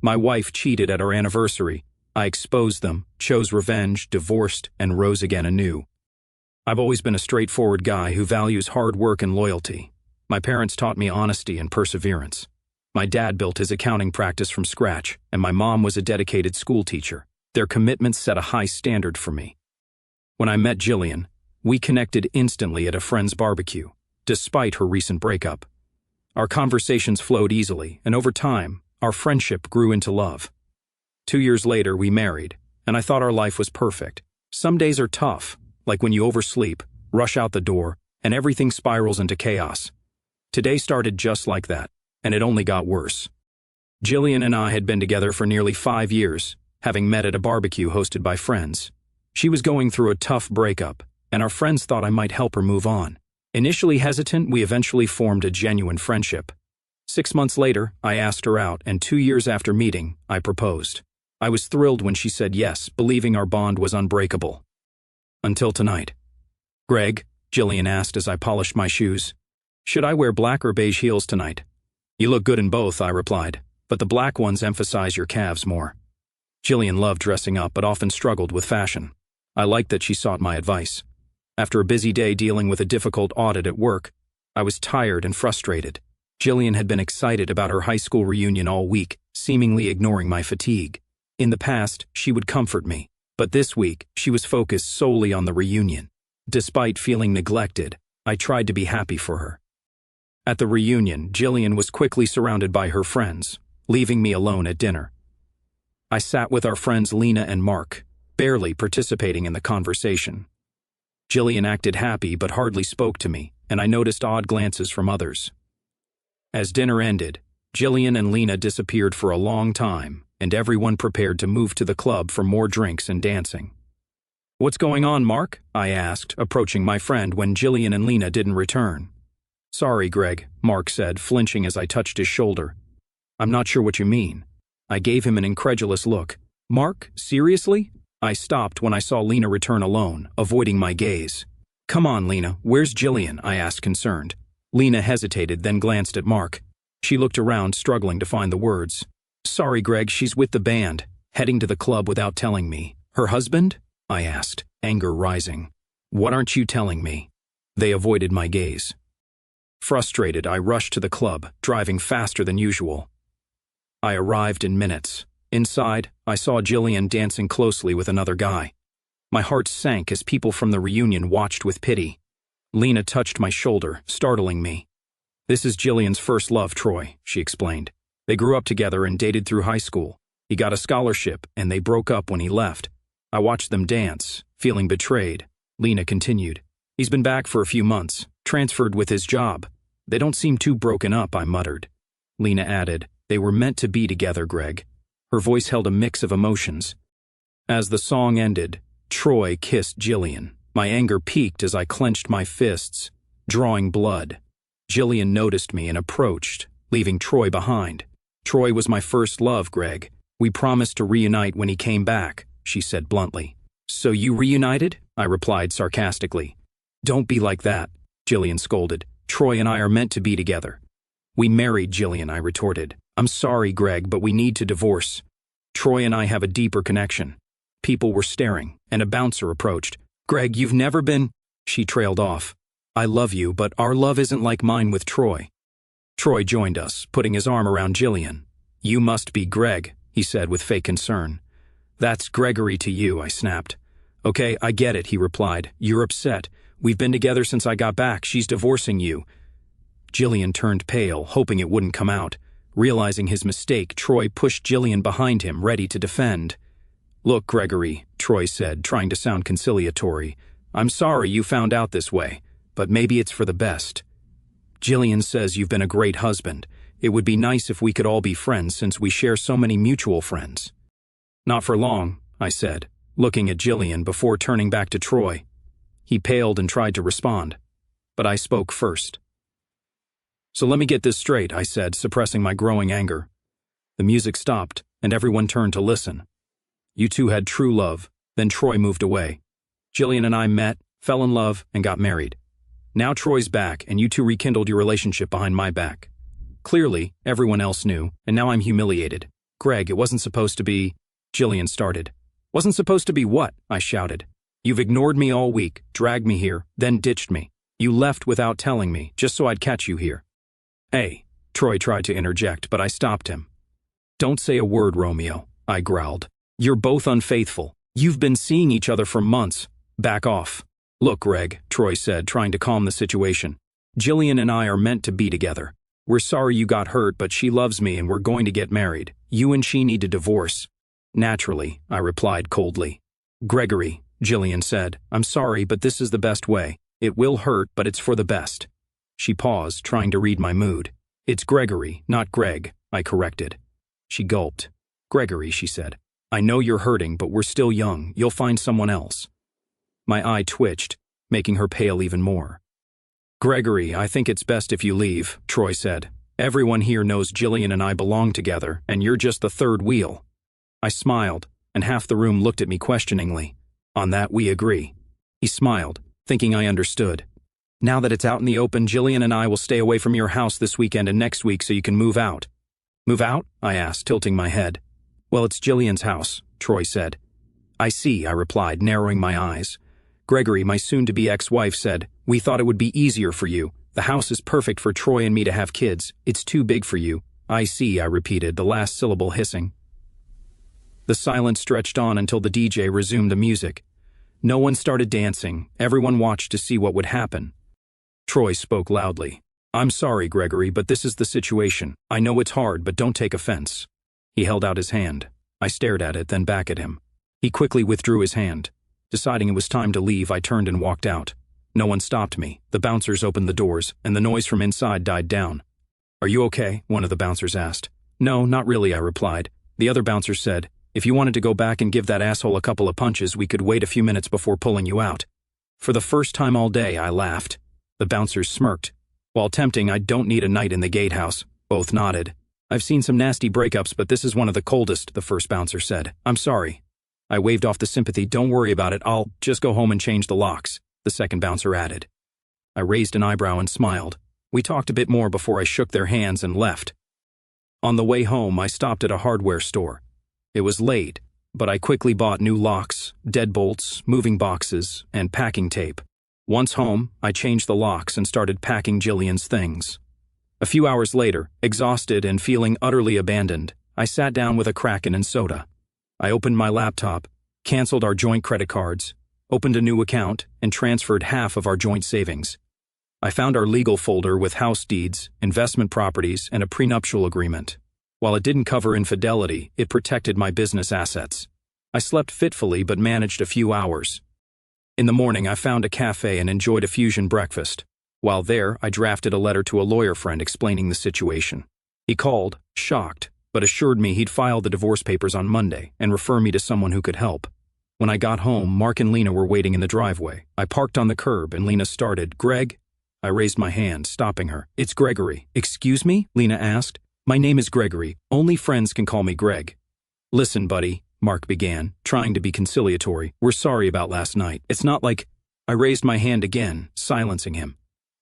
My wife cheated at our anniversary. I exposed them, chose revenge, divorced, and rose again anew. I've always been a straightforward guy who values hard work and loyalty. My parents taught me honesty and perseverance. My dad built his accounting practice from scratch, and my mom was a dedicated school teacher. Their commitments set a high standard for me. When I met Jillian, we connected instantly at a friend's barbecue, despite her recent breakup. Our conversations flowed easily, and over time, our friendship grew into love. 2 years later, we married, and I thought our life was perfect. Some days are tough, like when you oversleep, rush out the door, and everything spirals into chaos. Today started just like that, and it only got worse. Jillian and I had been together for nearly 5 years, having met at a barbecue hosted by friends. She was going through a tough breakup, and our friends thought I might help her move on. Initially hesitant, we eventually formed a genuine friendship. 6 months later, I asked her out, and 2 years after meeting, I proposed. I was thrilled when she said yes, believing our bond was unbreakable. Until tonight. "Greg," Jillian asked as I polished my shoes, "should I wear black or beige heels tonight?" "You look good in both," I replied, "but the black ones emphasize your calves more." Jillian loved dressing up but often struggled with fashion. I liked that she sought my advice. After a busy day dealing with a difficult audit at work, I was tired and frustrated. Jillian had been excited about her high school reunion all week, seemingly ignoring my fatigue. In the past, she would comfort me, but this week, she was focused solely on the reunion. Despite feeling neglected, I tried to be happy for her. At the reunion, Jillian was quickly surrounded by her friends, leaving me alone at dinner. I sat with our friends Lena and Mark, barely participating in the conversation. Jillian acted happy but hardly spoke to me, and I noticed odd glances from others. As dinner ended, Jillian and Lena disappeared for a long time, and everyone prepared to move to the club for more drinks and dancing. "What's going on, Mark?" I asked, approaching my friend when Jillian and Lena didn't return. "Sorry, Greg," Mark said, flinching as I touched his shoulder. "I'm not sure what you mean." I gave him an incredulous look. "Mark, seriously?" I stopped when I saw Lena return alone, avoiding my gaze. "Come on, Lena, where's Jillian?" I asked, concerned. Lena hesitated, then glanced at Mark. She looked around, struggling to find the words. "Sorry, Greg, she's with the band, heading to the club without telling me." "Her husband?" I asked, anger rising. "What aren't you telling me?" They avoided my gaze. Frustrated, I rushed to the club, driving faster than usual. I arrived in minutes. Inside, I saw Jillian dancing closely with another guy. My heart sank as people from the reunion watched with pity. Lena touched my shoulder, startling me. "This is Jillian's first love, Troy," she explained. "They grew up together and dated through high school. He got a scholarship, and they broke up when he left. I watched them dance, feeling betrayed." Lena continued. "He's been back for a few months, transferred with his job. They don't seem too broken up," I muttered. Lena added, "They were meant to be together, Greg." Her voice held a mix of emotions. As the song ended, Troy kissed Jillian. My anger peaked as I clenched my fists, drawing blood. Jillian noticed me and approached, leaving Troy behind. "Troy was my first love, Greg. We promised to reunite when he came back," she said bluntly. "So you reunited?" I replied sarcastically. "Don't be like that," Jillian scolded. "Troy and I are meant to be together." "We married, Jillian," I retorted. "I'm sorry, Greg, but we need to divorce. Troy and I have a deeper connection." People were staring, and a bouncer approached. "Greg, you've never been—" She trailed off. "I love you, but our love isn't like mine with Troy." Troy joined us, putting his arm around Jillian. "You must be Greg," he said with fake concern. "That's Gregory to you," I snapped. "Okay, I get it," he replied. "You're upset. We've been together since I got back. She's divorcing you." Jillian turned pale, hoping it wouldn't come out. Realizing his mistake, Troy pushed Jillian behind him, ready to defend. "Look, Gregory," Troy said, trying to sound conciliatory. "I'm sorry you found out this way, but maybe it's for the best. Jillian says you've been a great husband. It would be nice if we could all be friends since we share so many mutual friends." "Not for long," I said, looking at Jillian before turning back to Troy. He paled and tried to respond, but I spoke first. "So let me get this straight," I said, suppressing my growing anger. The music stopped, and everyone turned to listen. "You two had true love, then Troy moved away. Jillian and I met, fell in love, and got married. Now Troy's back, and you two rekindled your relationship behind my back. Clearly, everyone else knew, and now I'm humiliated. Greg, it wasn't supposed to be. Jillian started. Wasn't supposed to be what? I shouted. You've ignored me all week, dragged me here, then ditched me. You left without telling me, just so I'd catch you here. Hey, Troy tried to interject, but I stopped him. Don't say a word, Romeo, I growled. You're both unfaithful. You've been seeing each other for months. Back off. Look, Greg, Troy said, trying to calm the situation. Jillian and I are meant to be together. We're sorry you got hurt, but she loves me and we're going to get married. You and she need to divorce. Naturally, I replied coldly. Gregory, Jillian said, I'm sorry, but this is the best way. It will hurt, but it's for the best. She paused, trying to read my mood. It's Gregory, not Greg, I corrected. She gulped. Gregory, she said. I know you're hurting, but we're still young. You'll find someone else. My eye twitched, making her pale even more. Gregory, I think it's best if you leave, Troy said. Everyone here knows Jillian and I belong together, and you're just the third wheel. I smiled, and half the room looked at me questioningly. On that, we agree. He smiled, thinking I understood. Now that it's out in the open, Jillian and I will stay away from your house this weekend and next week so you can move out. Move out? I asked, tilting my head. Well, it's Jillian's house, Troy said. I see, I replied, narrowing my eyes. Gregory, my soon-to-be ex-wife, said, we thought it would be easier for you. The house is perfect for Troy and me to have kids. It's too big for you. I see, I repeated, the last syllable hissing. The silence stretched on until the DJ resumed the music. No one started dancing. Everyone watched to see what would happen. Troy spoke loudly. I'm sorry, Gregory, but this is the situation. I know it's hard, but don't take offense. He held out his hand. I stared at it, then back at him. He quickly withdrew his hand. Deciding it was time to leave, I turned and walked out. No one stopped me. The bouncers opened the doors, and the noise from inside died down. Are you okay? One of the bouncers asked. No, not really, I replied. The other bouncer said, if you wanted to go back and give that asshole a couple of punches, we could wait a few minutes before pulling you out. For the first time all day, I laughed. The bouncers smirked. While tempting, I don't need a night in the gatehouse. Both nodded. I've seen some nasty breakups, but this is one of the coldest, the first bouncer said. I'm sorry. I waved off the sympathy. Don't worry about it. I'll just go home and change the locks, the second bouncer added. I raised an eyebrow and smiled. We talked a bit more before I shook their hands and left. On the way home, I stopped at a hardware store. It was late, but I quickly bought new locks, deadbolts, moving boxes, and packing tape. Once home, I changed the locks and started packing Jillian's things. A few hours later, exhausted and feeling utterly abandoned, I sat down with a Kraken and soda. I opened my laptop, canceled our joint credit cards, opened a new account, and transferred half of our joint savings. I found our legal folder with house deeds, investment properties, and a prenuptial agreement. While it didn't cover infidelity, it protected my business assets. I slept fitfully but managed a few hours. In the morning, I found a cafe and enjoyed a fusion breakfast. While there, I drafted a letter to a lawyer friend explaining the situation. He called, shocked, but assured me he'd file the divorce papers on Monday and refer me to someone who could help. When I got home, Mark and Lena were waiting in the driveway. I parked on the curb and Lena started, Greg? I raised my hand, stopping her. It's Gregory. Excuse me? Lena asked. My name is Gregory. Only friends can call me Greg. Listen, buddy, Mark began, trying to be conciliatory. We're sorry about last night. It's not like... I raised my hand again, silencing him.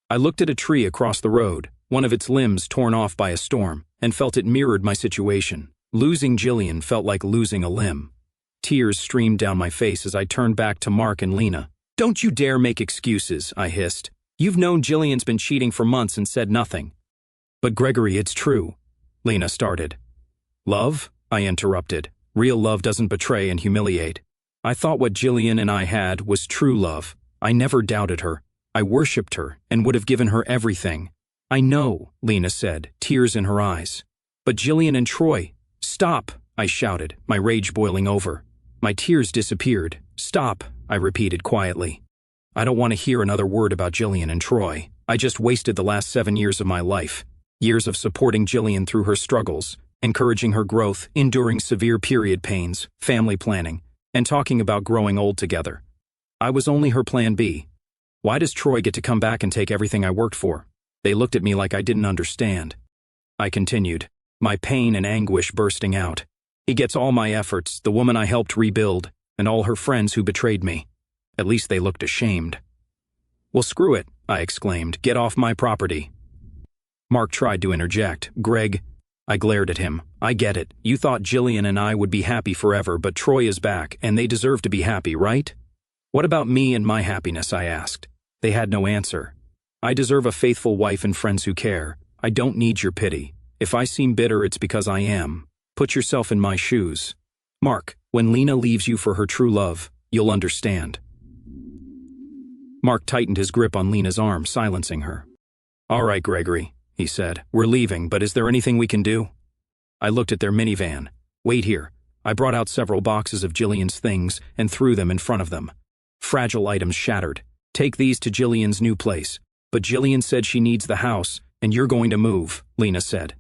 I looked at a tree across the road, one of its limbs torn off by a storm, and felt it mirrored my situation. Losing Jillian felt like losing a limb. Tears streamed down my face as I turned back to Mark and Lena. Don't you dare make excuses, I hissed. You've known Jillian's been cheating for months and said nothing. But Gregory, it's true. Lena started. Love? I interrupted. Real love doesn't betray and humiliate. I thought what Jillian and I had was true love. I never doubted her. I worshipped her and would have given her everything. I know, Lena said, tears in her eyes. But Jillian and Troy... Stop, I shouted, my rage boiling over. My tears disappeared. Stop, I repeated quietly. I don't want to hear another word about Jillian and Troy. I just wasted the last 7 years of my life. Years of supporting Jillian through her struggles, encouraging her growth, enduring severe period pains, family planning, and talking about growing old together. I was only her plan B. Why does Troy get to come back and take everything I worked for? They looked at me like I didn't understand. I continued, my pain and anguish bursting out. He gets all my efforts, the woman I helped rebuild, and all her friends who betrayed me. At least they looked ashamed. Well, screw it, I exclaimed. Get off my property. Mark tried to interject. Greg, I glared at him. I get it. You thought Jillian and I would be happy forever, but Troy is back, and they deserve to be happy, right? What about me and my happiness, I asked. They had no answer. I deserve a faithful wife and friends who care. I don't need your pity. If I seem bitter, it's because I am. Put yourself in my shoes. Mark, when Lena leaves you for her true love, you'll understand. Mark tightened his grip on Lena's arm, silencing her. All right, Gregory, he said. We're leaving, but is there anything we can do? I looked at their minivan. Wait here. I brought out several boxes of Jillian's things and threw them in front of them. Fragile items shattered. Take these to Jillian's new place. But Jillian said she needs the house, and you're going to move, Lena said.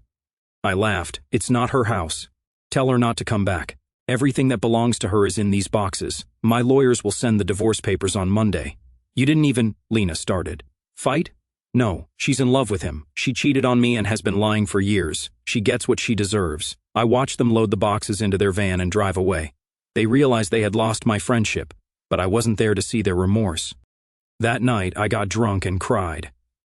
I laughed. It's not her house. Tell her not to come back. Everything that belongs to her is in these boxes. My lawyers will send the divorce papers on Monday. You didn't even, Lena started. Fight? No, she's in love with him. She cheated on me and has been lying for years. She gets what she deserves. I watched them load the boxes into their van and drive away. They realized they had lost my friendship, but I wasn't there to see their remorse. That night, I got drunk and cried.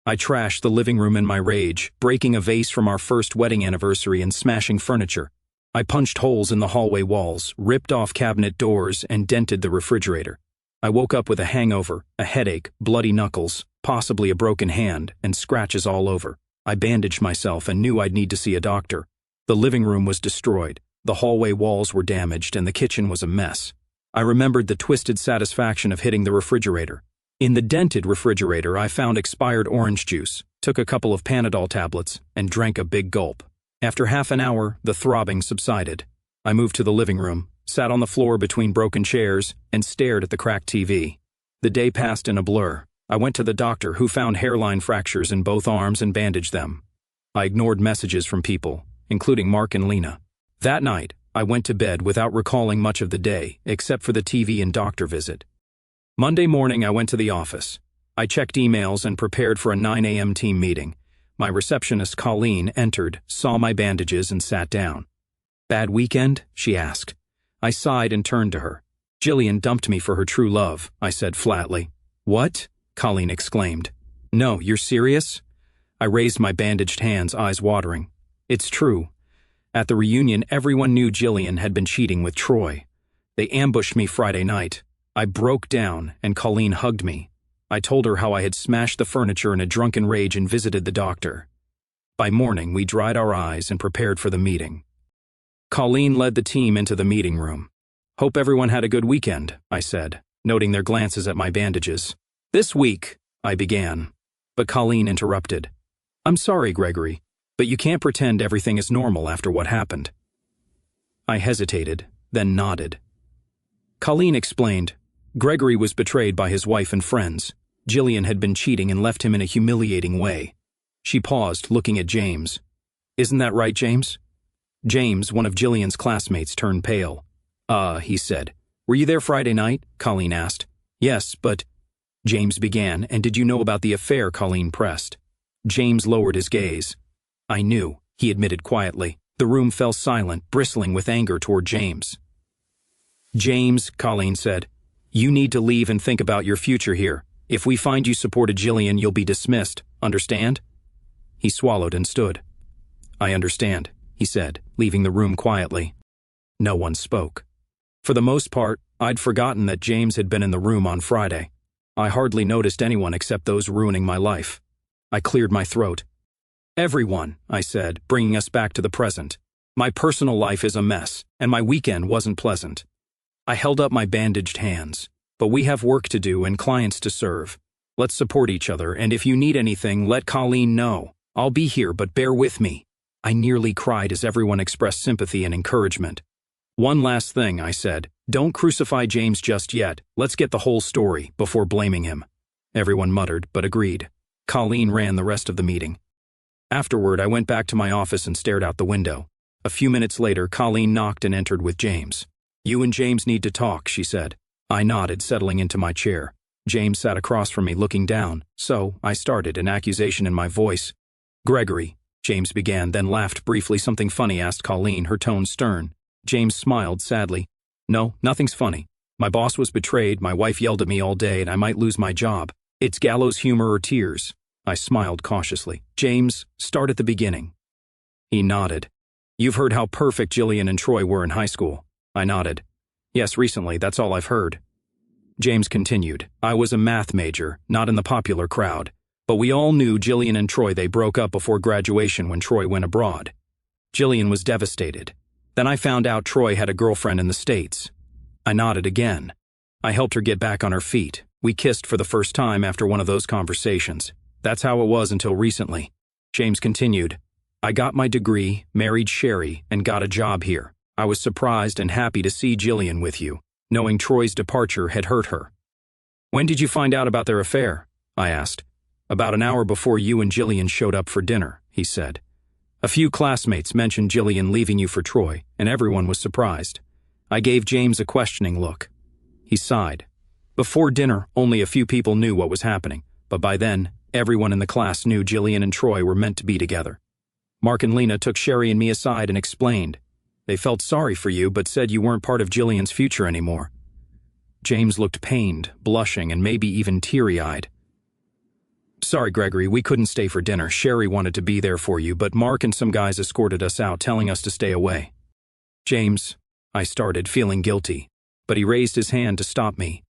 I trashed the living room in my rage, breaking a vase from our first wedding anniversary and smashing furniture. I punched holes in the hallway walls, ripped off cabinet doors, and dented the refrigerator. I woke up with a hangover, a headache, bloody knuckles, possibly a broken hand, and scratches all over. I bandaged myself and knew I'd need to see a doctor. The living room was destroyed, the hallway walls were damaged, and the kitchen was a mess. I remembered the twisted satisfaction of hitting the refrigerator. In the dented refrigerator, I found expired orange juice, took a couple of Panadol tablets, and drank a big gulp. After half an hour, the throbbing subsided. I moved to the living room, sat on the floor between broken chairs, and stared at the cracked TV. The day passed in a blur. I went to the doctor, who found hairline fractures in both arms and bandaged them. I ignored messages from people, including Mark and Lena. That night, I went to bed without recalling much of the day, except for the TV and doctor visit. Monday morning, I went to the office. I checked emails and prepared for a 9 a.m. team meeting. My receptionist, Colleen, entered, saw my bandages, and sat down. Bad weekend? She asked. I sighed and turned to her. Jillian dumped me for her true love, I said flatly. What? Colleen exclaimed. No, you're serious? I raised my bandaged hands, eyes watering. It's true. At the reunion, everyone knew Jillian had been cheating with Troy. They ambushed me Friday night. I broke down, and Colleen hugged me. I told her how I had smashed the furniture in a drunken rage and visited the doctor. By morning, we dried our eyes and prepared for the meeting. Colleen led the team into the meeting room. Hope everyone had a good weekend, I said, noting their glances at my bandages. This week, I began, but Colleen interrupted. I'm sorry, Gregory, but you can't pretend everything is normal after what happened. I hesitated, then nodded. Colleen explained, Gregory was betrayed by his wife and friends. Jillian had been cheating and left him in a humiliating way. She paused, looking at James. Isn't that right, James? James, one of Jillian's classmates, turned pale. He said. Were you there Friday night? Colleen asked. Yes, but... James began, and did you know about the affair? Colleen pressed. James lowered his gaze. I knew, he admitted quietly. The room fell silent, bristling with anger toward James. James, Colleen said, you need to leave and think about your future here. If we find you supported Jillian, you'll be dismissed. Understand? He swallowed and stood. I understand, he said, leaving the room quietly. No one spoke. For the most part, I'd forgotten that James had been in the room on Friday. I hardly noticed anyone except those ruining my life. I cleared my throat. Everyone, I said, bringing us back to the present. My personal life is a mess, and my weekend wasn't pleasant. I held up my bandaged hands. But we have work to do and clients to serve. Let's support each other, and if you need anything, let Colleen know. I'll be here, but bear with me. I nearly cried as everyone expressed sympathy and encouragement. One last thing, I said. Don't crucify James just yet. Let's get the whole story before blaming him. Everyone muttered, but agreed. Colleen ran the rest of the meeting. Afterward, I went back to my office and stared out the window. A few minutes later, Colleen knocked and entered with James. You and James need to talk, she said. I nodded, settling into my chair. James sat across from me, looking down, so I started, an accusation in my voice. Gregory, James began, then laughed briefly. Something funny, asked Colleen, her tone stern. James smiled sadly. No, nothing's funny. My boss was betrayed, my wife yelled at me all day, and I might lose my job. It's gallows humor or tears. I smiled cautiously. James, start at the beginning. He nodded. You've heard how perfect Jillian and Troy were in high school. I nodded. Yes, recently, that's all I've heard. James continued. I was a math major, not in the popular crowd. But we all knew Jillian and Troy. They broke up before graduation when Troy went abroad. Jillian was devastated. Then I found out Troy had a girlfriend in the States. I nodded again. I helped her get back on her feet. We kissed for the first time after one of those conversations. That's how it was until recently. James continued. I got my degree, married Sherry, and got a job here. I was surprised and happy to see Jillian with you, knowing Troy's departure had hurt her. When did you find out about their affair? I asked. About an hour before you and Jillian showed up for dinner, he said. A few classmates mentioned Jillian leaving you for Troy, and everyone was surprised. I gave James a questioning look. He sighed. Before dinner, only a few people knew what was happening, but by then, everyone in the class knew Jillian and Troy were meant to be together. Mark and Lena took Sherry and me aside and explained. They felt sorry for you, but said you weren't part of Jillian's future anymore. James looked pained, blushing, and maybe even teary-eyed. Sorry, Gregory, we couldn't stay for dinner. Sherry wanted to be there for you, but Mark and some guys escorted us out, telling us to stay away. James, I started, feeling guilty, but he raised his hand to stop me.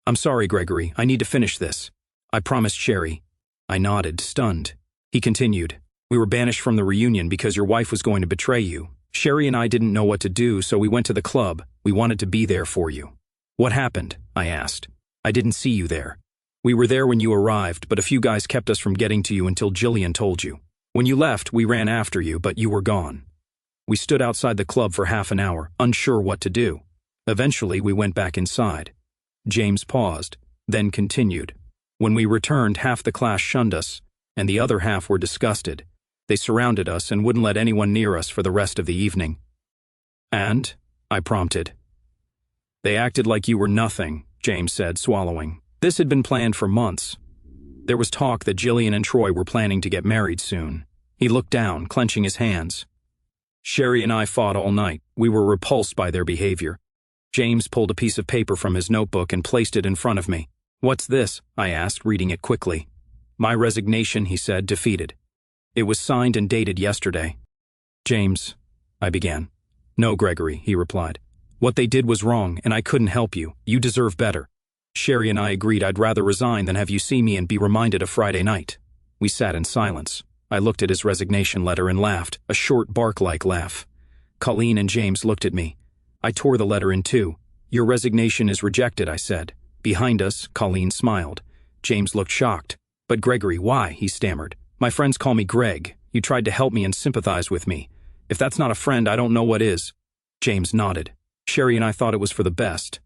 I'm sorry, Gregory, I need to finish this. I promised Sherry. I nodded, stunned. He continued. We were banished from the reunion because your wife was going to betray you. Sherry and I didn't know what to do, so we went to the club. We wanted to be there for you. What happened? I asked. I didn't see you there. We were there when you arrived, but a few guys kept us from getting to you until Jillian told you. When you left, we ran after you, but you were gone. We stood outside the club for half an hour, unsure what to do. Eventually, we went back inside. James paused, then continued. When we returned, half the class shunned us, and the other half were disgusted. They surrounded us and wouldn't let anyone near us for the rest of the evening. And? I prompted. They acted like you were nothing, James said, swallowing. This had been planned for months. There was talk that Jillian and Troy were planning to get married soon. He looked down, clenching his hands. Sherry and I fought all night. We were repulsed by their behavior. James pulled a piece of paper from his notebook and placed it in front of me. What's this? I asked, reading it quickly. My resignation, he said, defeated. It was signed and dated yesterday. James, I began. No, Gregory, he replied. What they did was wrong, and I couldn't help you. You deserve better. Sherry and I agreed I'd rather resign than have you see me and be reminded of Friday night. We sat in silence. I looked at his resignation letter and laughed, a short bark-like laugh. Colleen and James looked at me. I tore the letter in two. Your resignation is rejected, I said. Behind us, Colleen smiled. James looked shocked. But Gregory, why? He stammered. My friends call me Greg. You tried to help me and sympathize with me. If that's not a friend, I don't know what is. James nodded. Sherry and I thought it was for the best.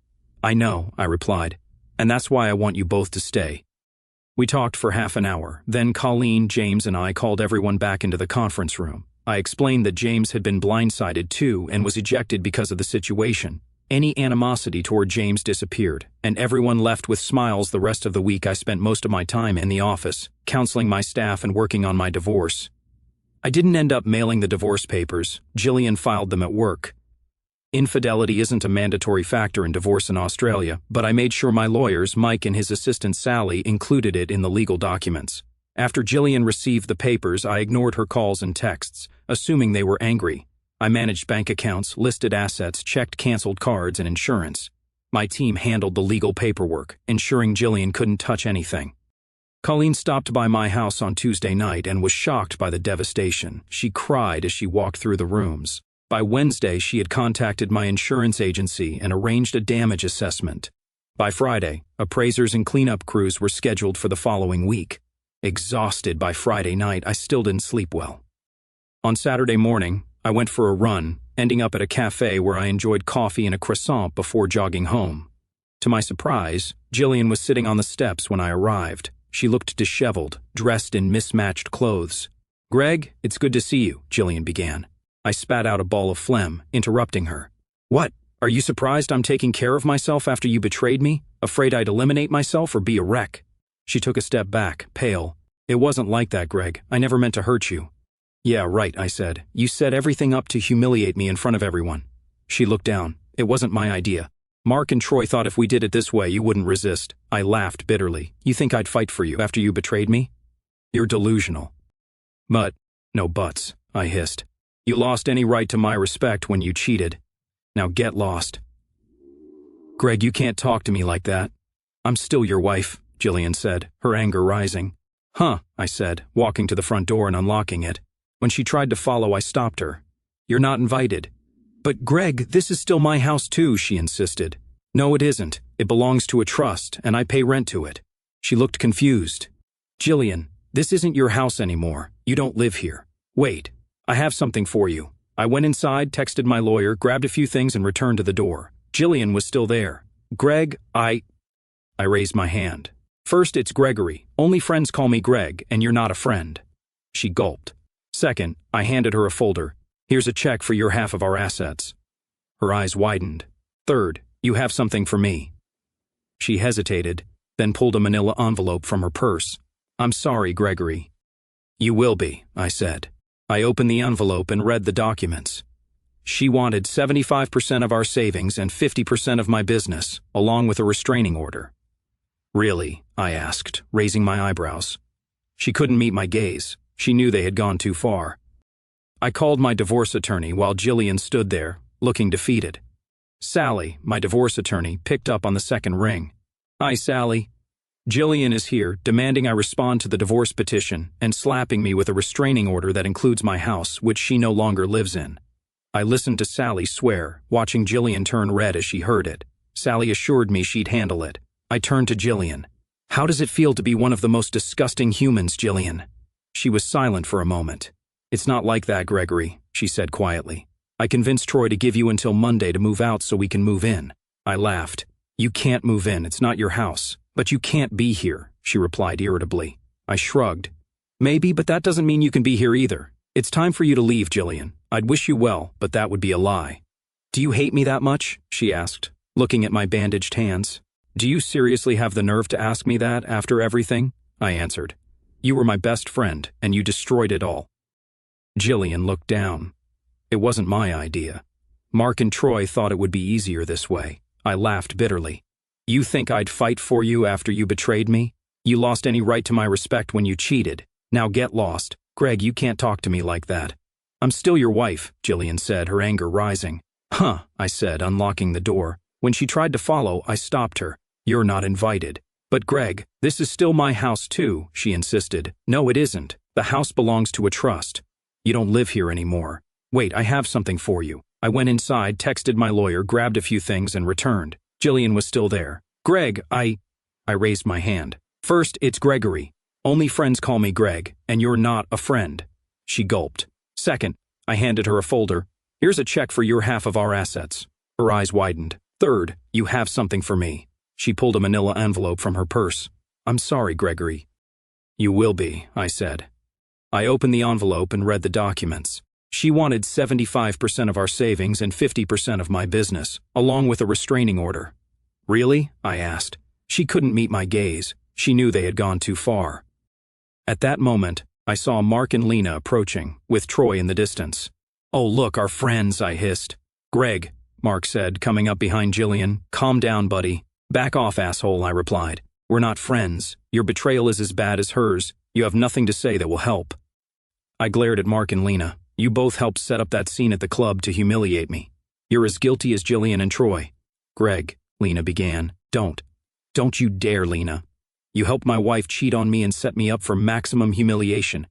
I know, I replied. And that's why I want you both to stay. We talked for half an hour. Then Colleen, James, and I called everyone back into the conference room. I explained that James had been blindsided too and was ejected because of the situation. Any animosity toward James disappeared, and everyone left with smiles. The rest of the week I spent most of my time in the office, counseling my staff and working on my divorce. I didn't end up mailing the divorce papers. Jillian filed them at work. Infidelity isn't a mandatory factor in divorce in Australia, but I made sure my lawyers, Mike and his assistant Sally, included it in the legal documents. After Jillian received the papers, I ignored her calls and texts, assuming they were angry. I managed bank accounts, listed assets, checked canceled cards, and insurance. My team handled the legal paperwork, ensuring Jillian couldn't touch anything. Colleen stopped by my house on Tuesday night and was shocked by the devastation. She cried as she walked through the rooms. By Wednesday, she had contacted my insurance agency and arranged a damage assessment. By Friday, appraisers and cleanup crews were scheduled for the following week. Exhausted by Friday night, I still didn't sleep well. On Saturday morning, I went for a run, ending up at a cafe where I enjoyed coffee and a croissant before jogging home. To my surprise, Jillian was sitting on the steps when I arrived. She looked disheveled, dressed in mismatched clothes. Greg, it's good to see you, Jillian began. I spat out a ball of phlegm, interrupting her. What? Are you surprised I'm taking care of myself after you betrayed me? Afraid I'd eliminate myself or be a wreck? She took a step back, pale. It wasn't like that, Greg. I never meant to hurt you. Yeah, right, I said. You set everything up to humiliate me in front of everyone. She looked down. It wasn't my idea. Mark and Troy thought if we did it this way, you wouldn't resist. I laughed bitterly. You think I'd fight for you after you betrayed me? You're delusional. But, no buts, I hissed. You lost any right to my respect when you cheated. Now get lost. Greg, you can't talk to me like that. I'm still your wife, Jillian said, her anger rising. Huh, I said, walking to the front door and unlocking it. When she tried to follow, I stopped her. You're not invited. But Greg, this is still my house too, she insisted. No, it isn't. It belongs to a trust, and I pay rent to it. She looked confused. Jillian, this isn't your house anymore. You don't live here. Wait, I have something for you. I went inside, texted my lawyer, grabbed a few things and returned to the door. Jillian was still there. Greg, I raised my hand. First, it's Gregory. Only friends call me Greg, and you're not a friend. She gulped. Second, I handed her a folder. Here's a check for your half of our assets. Her eyes widened. Third, you have something for me. She hesitated, then pulled a manila envelope from her purse. I'm sorry, Gregory. You will be, I said. I opened the envelope and read the documents. She wanted 75% of our savings and 50% of my business, along with a restraining order. Really? I asked, raising my eyebrows. She couldn't meet my gaze. She knew they had gone too far. I called my divorce attorney while Jillian stood there, looking defeated. Sally, my divorce attorney, picked up on the second ring. Hi, Sally. Jillian is here, demanding I respond to the divorce petition and slapping me with a restraining order that includes my house, which she no longer lives in. I listened to Sally swear, watching Jillian turn red as she heard it. Sally assured me she'd handle it. I turned to Jillian. How does it feel to be one of the most disgusting humans, Jillian? She was silent for a moment. It's not like that, Gregory, she said quietly. I convinced Troy to give you until Monday to move out so we can move in. I laughed. You can't move in, it's not your house. But you can't be here, she replied irritably. I shrugged. Maybe, but that doesn't mean you can be here either. It's time for you to leave, Jillian. I'd wish you well, but that would be a lie. Do you hate me that much? She asked, looking at my bandaged hands. Do you seriously have the nerve to ask me that after everything? I answered. You were my best friend, and you destroyed it all. Jillian looked down. It wasn't my idea. Mark and Troy thought it would be easier this way. I laughed bitterly. You think I'd fight for you after you betrayed me? You lost any right to my respect when you cheated. Now get lost. Greg, you can't talk to me like that. I'm still your wife, Jillian said, her anger rising. Huh, I said, unlocking the door. When she tried to follow, I stopped her. You're not invited. But Greg, this is still my house too, she insisted. No, it isn't. The house belongs to a trust. You don't live here anymore. Wait, I have something for you. I went inside, texted my lawyer, grabbed a few things and returned. Jillian was still there. Greg, I raised my hand. First, it's Gregory. Only friends call me Greg, and you're not a friend. She gulped. Second, I handed her a folder. Here's a check for your half of our assets. Her eyes widened. Third, you have something for me. She pulled a manila envelope from her purse. I'm sorry, Gregory. You will be, I said. I opened the envelope and read the documents. She wanted 75% of our savings and 50% of my business, along with a restraining order. Really? I asked. She couldn't meet my gaze. She knew they had gone too far. At that moment, I saw Mark and Lena approaching, with Troy in the distance. Oh, look, our friends, I hissed. Greg, Mark said, coming up behind Jillian. Calm down, buddy. Back off, asshole, I replied. We're not friends. Your betrayal is as bad as hers. You have nothing to say that will help. I glared at Mark and Lena. You both helped set up that scene at the club to humiliate me. You're as guilty as Jillian and Troy. Greg, Lena began. Don't you dare, Lena. You helped my wife cheat on me and set me up for maximum humiliation.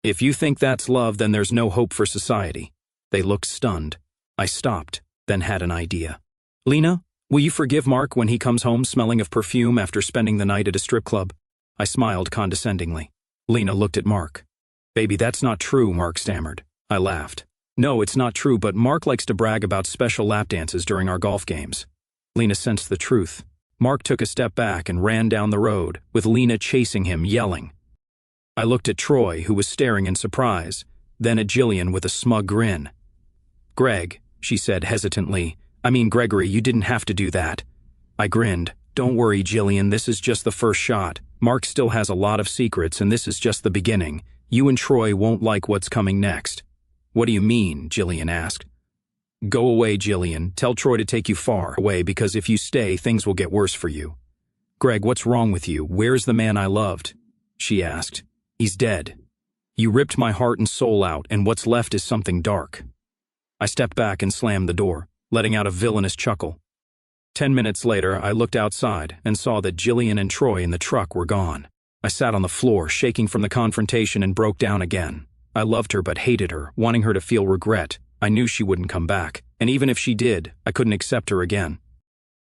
If you think that's love, then there's no hope for society. They looked stunned. I stopped, then had an idea. Lena, will you forgive Mark when he comes home smelling of perfume after spending the night at a strip club? I smiled condescendingly. Lena looked at Mark. Baby, that's not true, Mark stammered. I laughed. No, it's not true, but Mark likes to brag about special lap dances during our golf games. Lena sensed the truth. Mark took a step back and ran down the road, with Lena chasing him, yelling. I looked at Troy, who was staring in surprise, then at Jillian with a smug grin. Greg, she said hesitantly. Gregory, you didn't have to do that. I grinned. Don't worry, Jillian, this is just the first shot. Mark still has a lot of secrets, and this is just the beginning. You and Troy won't like what's coming next. What do you mean? Jillian asked. Go away, Jillian. Tell Troy to take you far away, because if you stay, things will get worse for you. Greg, what's wrong with you? Where's the man I loved? She asked. He's dead. You ripped my heart and soul out, and what's left is something dark. I stepped back and slammed the door, letting out a villainous chuckle. 10 minutes later, I looked outside and saw that Jillian and Troy in the truck were gone. I sat on the floor, shaking from the confrontation, and broke down again. I loved her but hated her, wanting her to feel regret. I knew she wouldn't come back, and even if she did, I couldn't accept her again.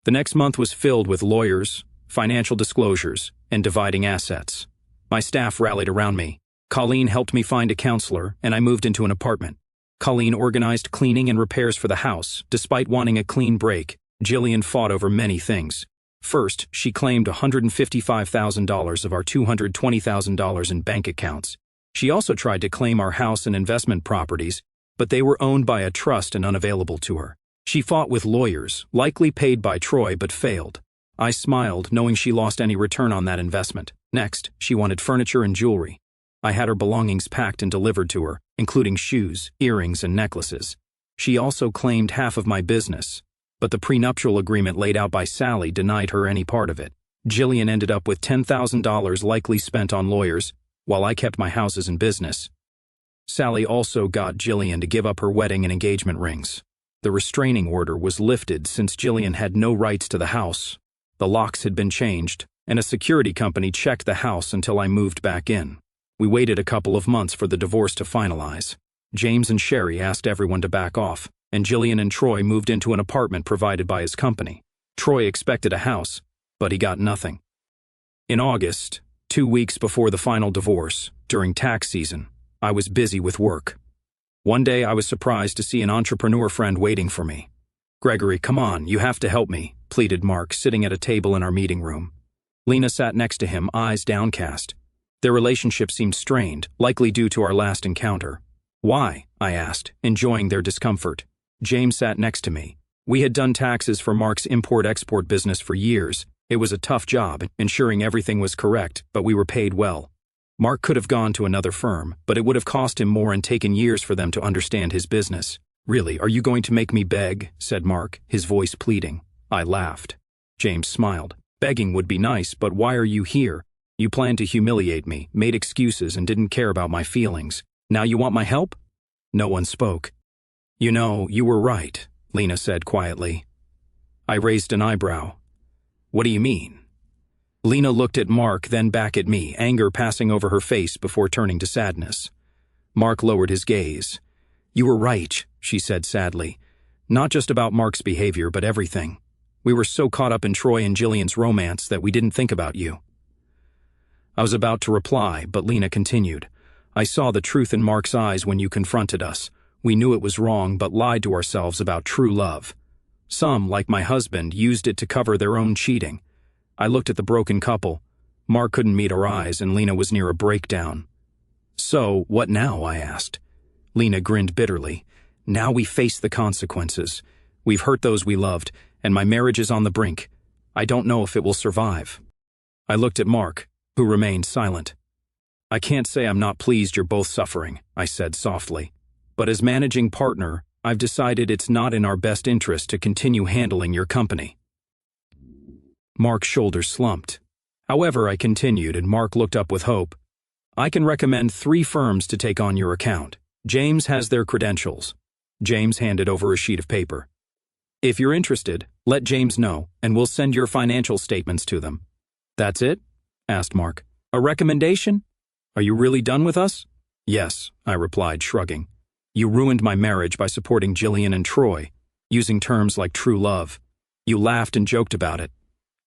The next month was filled with lawyers, financial disclosures, and dividing assets. My staff rallied around me. Colleen helped me find a counselor, and I moved into an apartment. Colleen organized cleaning and repairs for the house. Despite wanting a clean break, Jillian fought over many things. First, she claimed $155,000 of our $220,000 in bank accounts. She also tried to claim our house and investment properties, but they were owned by a trust and unavailable to her. She fought with lawyers, likely paid by Troy, but failed. I smiled, knowing she lost any return on that investment. Next, she wanted furniture and jewelry. I had her belongings packed and delivered to her, including shoes, earrings, and necklaces. She also claimed half of my business, but the prenuptial agreement laid out by Sally denied her any part of it. Jillian ended up with $10,000 likely spent on lawyers, while I kept my houses and business. Sally also got Jillian to give up her wedding and engagement rings. The restraining order was lifted since Jillian had no rights to the house. The locks had been changed, and a security company checked the house until I moved back in. We waited a couple of months for the divorce to finalize. James and Sherry asked everyone to back off, and Jillian and Troy moved into an apartment provided by his company. Troy expected a house, but he got nothing. In August, 2 weeks before the final divorce, during tax season, I was busy with work. One day I was surprised to see an entrepreneur friend waiting for me. "Gregory, come on, you have to help me," pleaded Mark, sitting at a table in our meeting room. Lena sat next to him, eyes downcast. Their relationship seemed strained, likely due to our last encounter. "Why?" I asked, enjoying their discomfort. James sat next to me. We had done taxes for Mark's import-export business for years. It was a tough job, ensuring everything was correct, but we were paid well. Mark could have gone to another firm, but it would have cost him more and taken years for them to understand his business. "Really, are you going to make me beg?" said Mark, his voice pleading. I laughed. James smiled. "Begging would be nice, but why are you here? You planned to humiliate me, made excuses, and didn't care about my feelings. Now you want my help?" No one spoke. "You know, you were right," Lena said quietly. I raised an eyebrow. "What do you mean?" Lena looked at Mark, then back at me, anger passing over her face before turning to sadness. Mark lowered his gaze. "You were right," she said sadly. "Not just about Mark's behavior, but everything. We were so caught up in Troy and Jillian's romance that we didn't think about you." I was about to reply, but Lena continued. "I saw the truth in Mark's eyes when you confronted us. We knew it was wrong, but lied to ourselves about true love. Some, like my husband, used it to cover their own cheating." I looked at the broken couple. Mark couldn't meet our eyes, and Lena was near a breakdown. "So, what now?" I asked. Lena grinned bitterly. "Now we face the consequences. We've hurt those we loved, and my marriage is on the brink. I don't know if it will survive." I looked at Mark, who remained silent. "I can't say I'm not pleased you're both suffering," I said softly. "But as managing partner, I've decided it's not in our best interest to continue handling your company." Mark's shoulders slumped. However, I continued, and Mark looked up with hope. "I can recommend 3 firms to take on your account. James has their credentials." James handed over a sheet of paper. "If you're interested, let James know, and we'll send your financial statements to them." "That's it?" asked Mark. "A recommendation? Are you really done with us?" "Yes," I replied, shrugging. "You ruined my marriage by supporting Jillian and Troy, using terms like true love. You laughed and joked about it.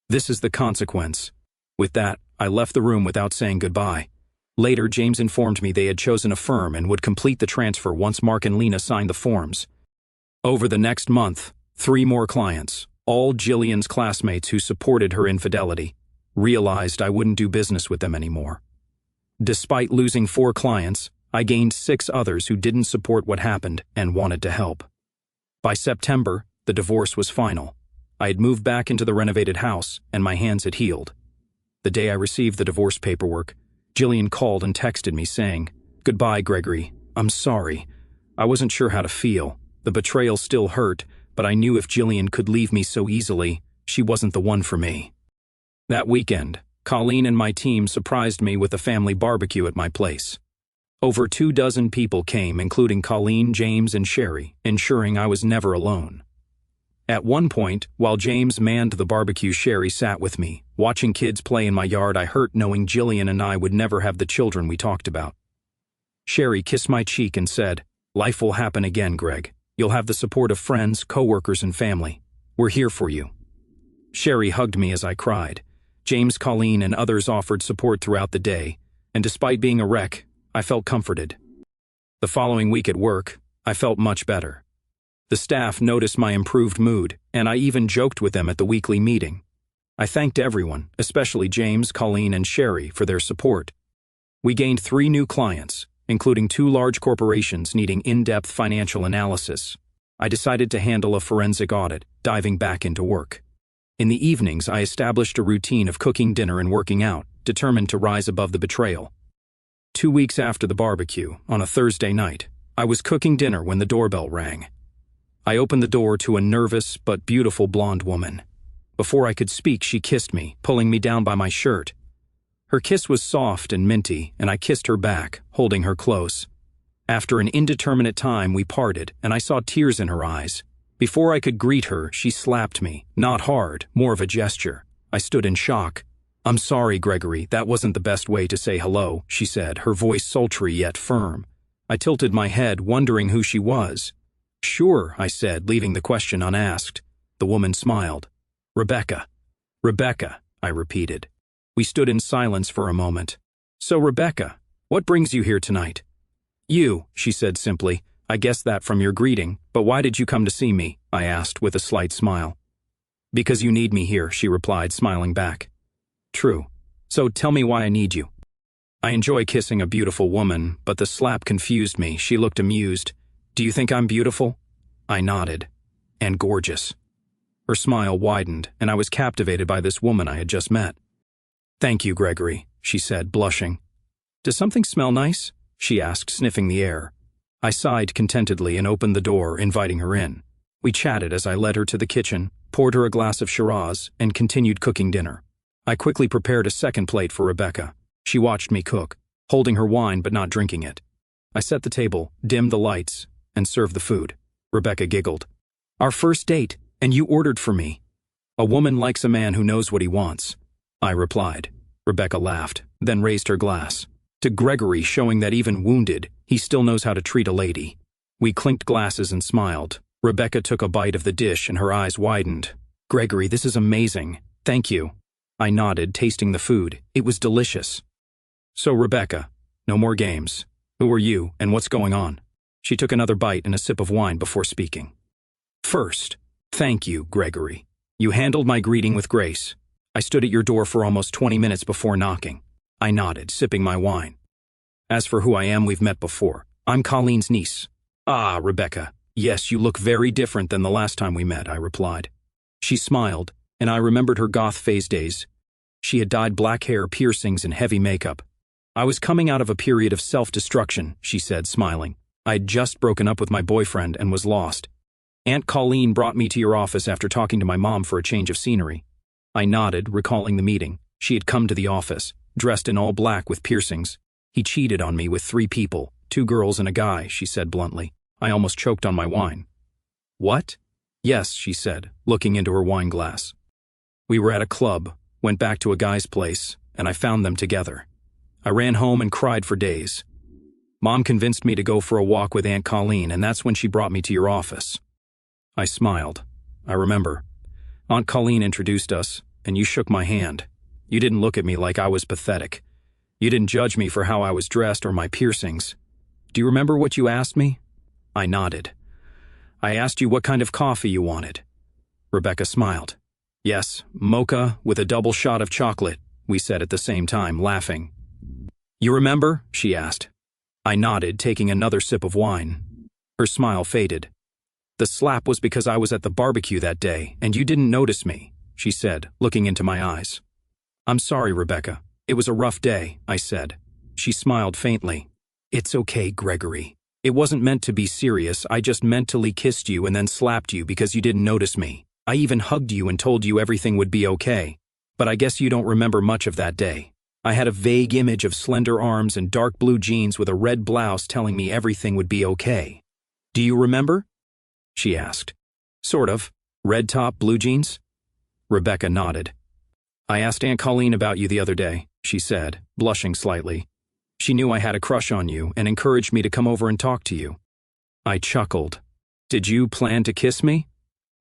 This is the consequence." With that, I left the room without saying goodbye. Later, James informed me they had chosen a firm and would complete the transfer once Mark and Lena signed the forms. Over the next month, 3 more clients, all Jillian's classmates who supported her infidelity, realized I wouldn't do business with them anymore. Despite losing 4 clients, I gained 6 others who didn't support what happened and wanted to help. By September, the divorce was final. I had moved back into the renovated house, and my hands had healed. The day I received the divorce paperwork, Jillian called and texted me saying, "Goodbye, Gregory. I'm sorry. I wasn't sure how to feel. The betrayal still hurt, but I knew if Jillian could leave me so easily, she wasn't the one for me." That weekend, Colleen and my team surprised me with a family barbecue at my place. Over 24 people came, including Colleen, James, and Sherry, ensuring I was never alone. At one point, while James manned the barbecue, Sherry sat with me. Watching kids play in my yard, I hurt knowing Jillian and I would never have the children we talked about. Sherry kissed my cheek and said, "Life will happen again, Greg. You'll have the support of friends, coworkers, and family. We're here for you." Sherry hugged me as I cried. James, Colleen, and others offered support throughout the day, and despite being a wreck, I felt comforted. The following week at work, I felt much better. The staff noticed my improved mood, and I even joked with them at the weekly meeting. I thanked everyone, especially James, Colleen, and Sherry, for their support. We gained 3 new clients, including 2 large corporations needing in-depth financial analysis. I decided to handle a forensic audit, diving back into work. In the evenings, I established a routine of cooking dinner and working out, determined to rise above the betrayal. 2 weeks after the barbecue, on a Thursday night, I was cooking dinner when the doorbell rang. I opened the door to a nervous but beautiful blonde woman. Before I could speak, she kissed me, pulling me down by my shirt. Her kiss was soft and minty, and I kissed her back, holding her close. After an indeterminate time, we parted, and I saw tears in her eyes. Before I could greet her, she slapped me, not hard, more of a gesture. I stood in shock. "I'm sorry, Gregory, that wasn't the best way to say hello," she said, her voice sultry yet firm. I tilted my head, wondering who she was. "Sure," I said, leaving the question unasked. The woman smiled. "Rebecca." "Rebecca," I repeated. We stood in silence for a moment. "So, Rebecca, what brings you here tonight?" "You," she said simply. "I guessed that from your greeting, but why did you come to see me?" I asked with a slight smile. "Because you need me here," she replied, smiling back. "True. So tell me why I need you." I enjoy kissing a beautiful woman, but the slap confused me. She looked amused. "Do you think I'm beautiful?" I nodded. "And gorgeous." Her smile widened, and I was captivated by this woman I had just met. "Thank you, Gregory," she said, blushing. "Does something smell nice?" she asked, sniffing the air. I sighed contentedly and opened the door, inviting her in. We chatted as I led her to the kitchen, poured her a glass of Shiraz, and continued cooking dinner. I quickly prepared a second plate for Rebecca. She watched me cook, holding her wine but not drinking it. I set the table, dimmed the lights, and served the food. Rebecca giggled. "Our first date, and you ordered for me." "A woman likes a man who knows what he wants," I replied. Rebecca laughed, then raised her glass. To Gregory, showing that even wounded, he still knows how to treat a lady. We clinked glasses and smiled. Rebecca took a bite of the dish and her eyes widened. "Gregory, this is amazing. Thank you." I nodded, tasting the food. It was delicious. "So, Rebecca, no more games. Who are you, and what's going on?" She took another bite and a sip of wine before speaking. "First, thank you, Gregory. You handled my greeting with grace. I stood at your door for almost 20 minutes before knocking." I nodded, sipping my wine. "As for who I am, we've met before. I'm Colleen's niece." "Ah, Rebecca. Yes, you look very different than the last time we met," I replied. She smiled, and I remembered her goth phase days. She had dyed black hair, piercings, and heavy makeup. "I was coming out of a period of self-destruction," she said, smiling. "I had just broken up with my boyfriend and was lost. Aunt Colleen brought me to your office after talking to my mom for a change of scenery." I nodded, recalling the meeting. She had come to the office, dressed in all black with piercings. "He cheated on me with 3 people, 2 girls and a guy," she said bluntly. I almost choked on my wine. "What?" "Yes," she said, looking into her wine glass. "We were at a club, went back to a guy's place, and I found them together. I ran home and cried for days. Mom convinced me to go for a walk with Aunt Colleen, and that's when she brought me to your office." I smiled. "I remember. Aunt Colleen introduced us, and you shook my hand. You didn't look at me like I was pathetic. You didn't judge me for how I was dressed or my piercings. Do you remember what you asked me?" I nodded. "I asked you what kind of coffee you wanted." Rebecca smiled. "Yes, mocha with a double shot of chocolate," we said at the same time, laughing. "You remember?" she asked. I nodded, taking another sip of wine. Her smile faded. "The slap was because I was at the barbecue that day, and you didn't notice me," she said, looking into my eyes. "I'm sorry, Rebecca. It was a rough day," I said. She smiled faintly. "It's okay, Gregory. It wasn't meant to be serious. I just mentally kissed you and then slapped you because you didn't notice me. I even hugged you and told you everything would be okay. But I guess you don't remember much of that day." I had a vague image of slender arms and dark blue jeans with a red blouse telling me everything would be okay. Do you remember? She asked. Sort of. Red top, blue jeans? Rebecca nodded. I asked Aunt Colleen about you the other day, she said, blushing slightly. She knew I had a crush on you and encouraged me to come over and talk to you. I chuckled. Did you plan to kiss me?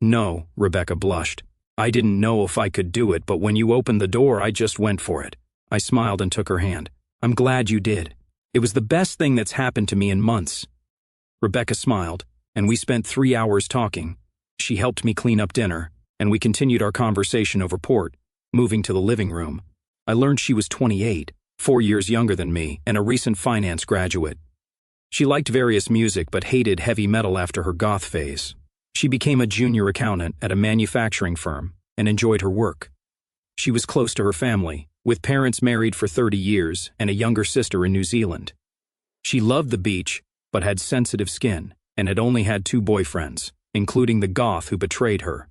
No, Rebecca blushed. I didn't know if I could do it, but when you opened the door, I just went for it. I smiled and took her hand. I'm glad you did. It was the best thing that's happened to me in months. Rebecca smiled, and we spent 3 hours talking. She helped me clean up dinner, and we continued our conversation over port, moving to the living room. I learned she was 28, 4 years younger than me, and a recent finance graduate. She liked various music but hated heavy metal after her goth phase. She became a junior accountant at a manufacturing firm and enjoyed her work. She was close to her family, with parents married for 30 years and a younger sister in New Zealand. She loved the beach, but had sensitive skin and had only had 2 boyfriends, including the goth who betrayed her.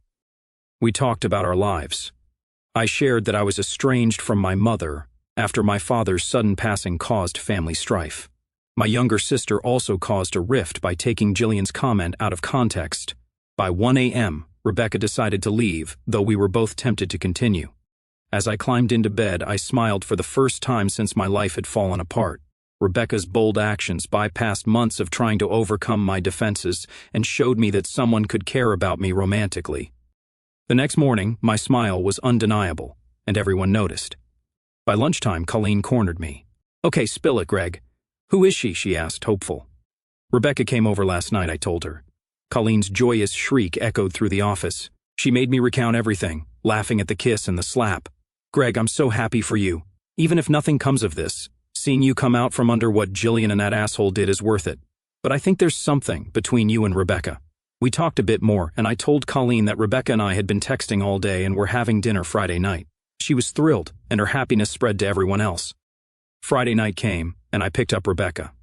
We talked about our lives. I shared that I was estranged from my mother after my father's sudden passing caused family strife. My younger sister also caused a rift by taking Jillian's comment out of context. By 1 a.m., Rebecca decided to leave, though we were both tempted to continue. As I climbed into bed, I smiled for the first time since my life had fallen apart. Rebecca's bold actions bypassed months of trying to overcome my defenses and showed me that someone could care about me romantically. The next morning, my smile was undeniable, and everyone noticed. By lunchtime, Colleen cornered me. Okay, spill it, Greg. Who is she? She asked, hopeful. Rebecca came over last night, I told her. Colleen's joyous shriek echoed through the office. She made me recount everything, laughing at the kiss and the slap. Greg, I'm so happy for you. Even if nothing comes of this, seeing you come out from under what Jillian and that asshole did is worth it. But I think there's something between you and Rebecca. We talked a bit more, and I told Colleen that Rebecca and I had been texting all day and were having dinner Friday night. She was thrilled, and her happiness spread to everyone else. Friday night came, and I picked up Rebecca.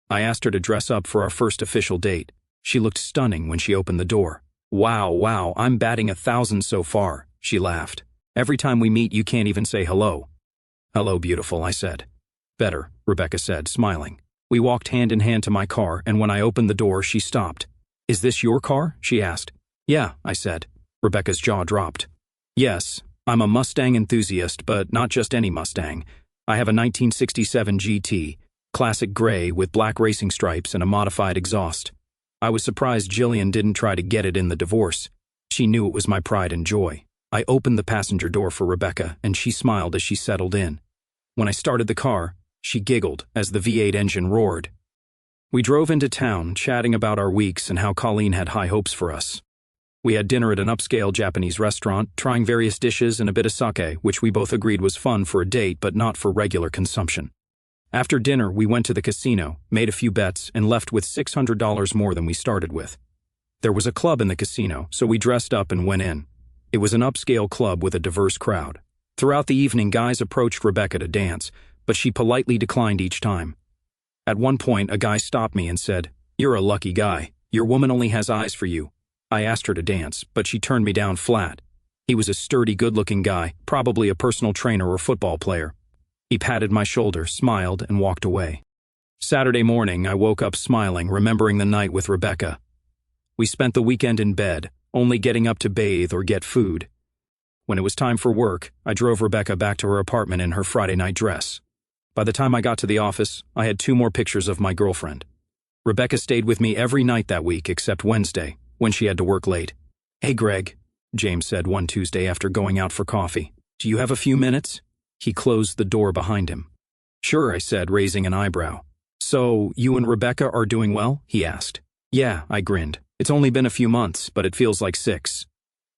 I asked her to dress up for our first official date. She looked stunning when she opened the door. Wow, I'm batting 1,000 so far, she laughed. Every time we meet, you can't even say hello. Hello, beautiful, I said. Better, Rebecca said, smiling. We walked hand in hand to my car, and when I opened the door, she stopped. Is this your car? She asked. Yeah, I said. Rebecca's jaw dropped. Yes, I'm a Mustang enthusiast, but not just any Mustang. I have a 1967 GT, classic gray with black racing stripes and a modified exhaust. I was surprised Jillian didn't try to get it in the divorce. She knew it was my pride and joy. I opened the passenger door for Rebecca, and she smiled as she settled in. When I started the car, she giggled as the V8 engine roared. We drove into town, chatting about our weeks and how Colleen had high hopes for us. We had dinner at an upscale Japanese restaurant, trying various dishes and a bit of sake, which we both agreed was fun for a date but not for regular consumption. After dinner, we went to the casino, made a few bets, and left with $600 more than we started with. There was a club in the casino, so we dressed up and went in. It was an upscale club with a diverse crowd. Throughout the evening, guys approached Rebecca to dance, but she politely declined each time. At one point, a guy stopped me and said, "You're a lucky guy. Your woman only has eyes for you." I asked her to dance, but she turned me down flat. He was a sturdy, good-looking guy, probably a personal trainer or football player. He patted my shoulder, smiled, and walked away. Saturday morning, I woke up smiling, remembering the night with Rebecca. We spent the weekend in bed, only getting up to bathe or get food. When it was time for work, I drove Rebecca back to her apartment in her Friday night dress. By the time I got to the office, I had 2 more pictures of my girlfriend. Rebecca stayed with me every night that week except Wednesday, when she had to work late. "Hey, Greg," James said one Tuesday after going out for coffee. "Do you have a few minutes?" He closed the door behind him. "Sure," I said, raising an eyebrow. "So, you and Rebecca are doing well?" he asked. "Yeah," I grinned. "It's only been a few months, but it feels like 6.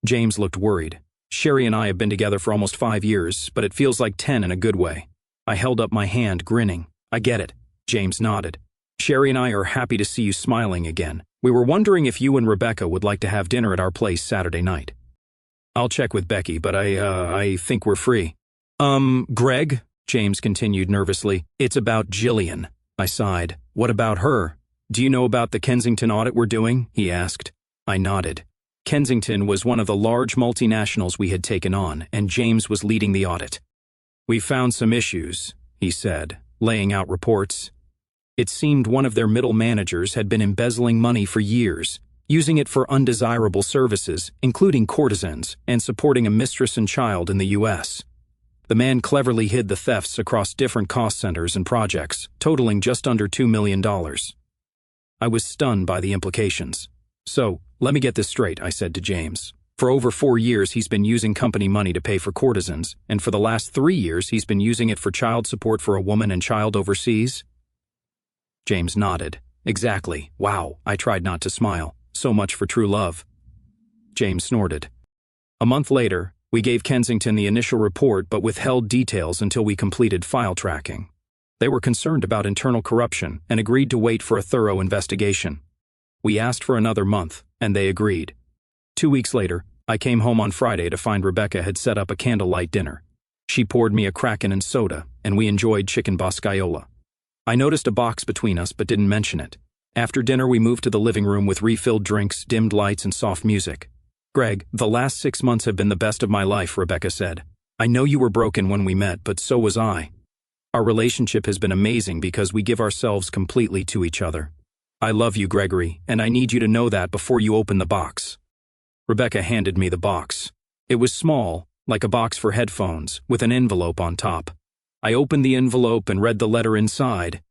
James looked worried. "Sherry and I have been together for almost 5 years, but it feels like 10 in a good way." I held up my hand, grinning. "I get it." James nodded. "Sherry and I are happy to see you smiling again. We were wondering if you and Rebecca would like to have dinner at our place Saturday night." "I'll check with Becky, but I think we're free." Greg," James continued nervously, "it's about Jillian." I sighed. "What about her? Do you know about the Kensington audit we're doing?" he asked. I nodded. Kensington was one of the large multinationals we had taken on, and James was leading the audit. "We found some issues," he said, laying out reports. It seemed one of their middle managers had been embezzling money for years, using it for undesirable services, including courtesans, and supporting a mistress and child in the U.S. The man cleverly hid the thefts across different cost centers and projects, totaling just under $2 million. I was stunned by the implications. "So, let me get this straight," I said to James. "For over 4 years he's been using company money to pay for courtesans, and for the last 3 years he's been using it for child support for a woman and child overseas?" James nodded. "Exactly. Wow," I tried not to smile. "So much for true love." James snorted. A month later, we gave Kensington the initial report but withheld details until we completed file tracking. They were concerned about internal corruption and agreed to wait for a thorough investigation. We asked for another month, and they agreed. 2 weeks later, I came home on Friday to find Rebecca had set up a candlelight dinner. She poured me a Kraken and soda, and we enjoyed chicken boscaiola. I noticed a box between us but didn't mention it. After dinner, we moved to the living room with refilled drinks, dimmed lights, and soft music. "Greg, the last 6 months have been the best of my life," Rebecca said. "I know you were broken when we met, but so was I. Our relationship has been amazing because we give ourselves completely to each other. I love you, Gregory, and I need you to know that before you open the box." Rebecca handed me the box. It was small, like a box for headphones, with an envelope on top. I opened the envelope and read the letter inside.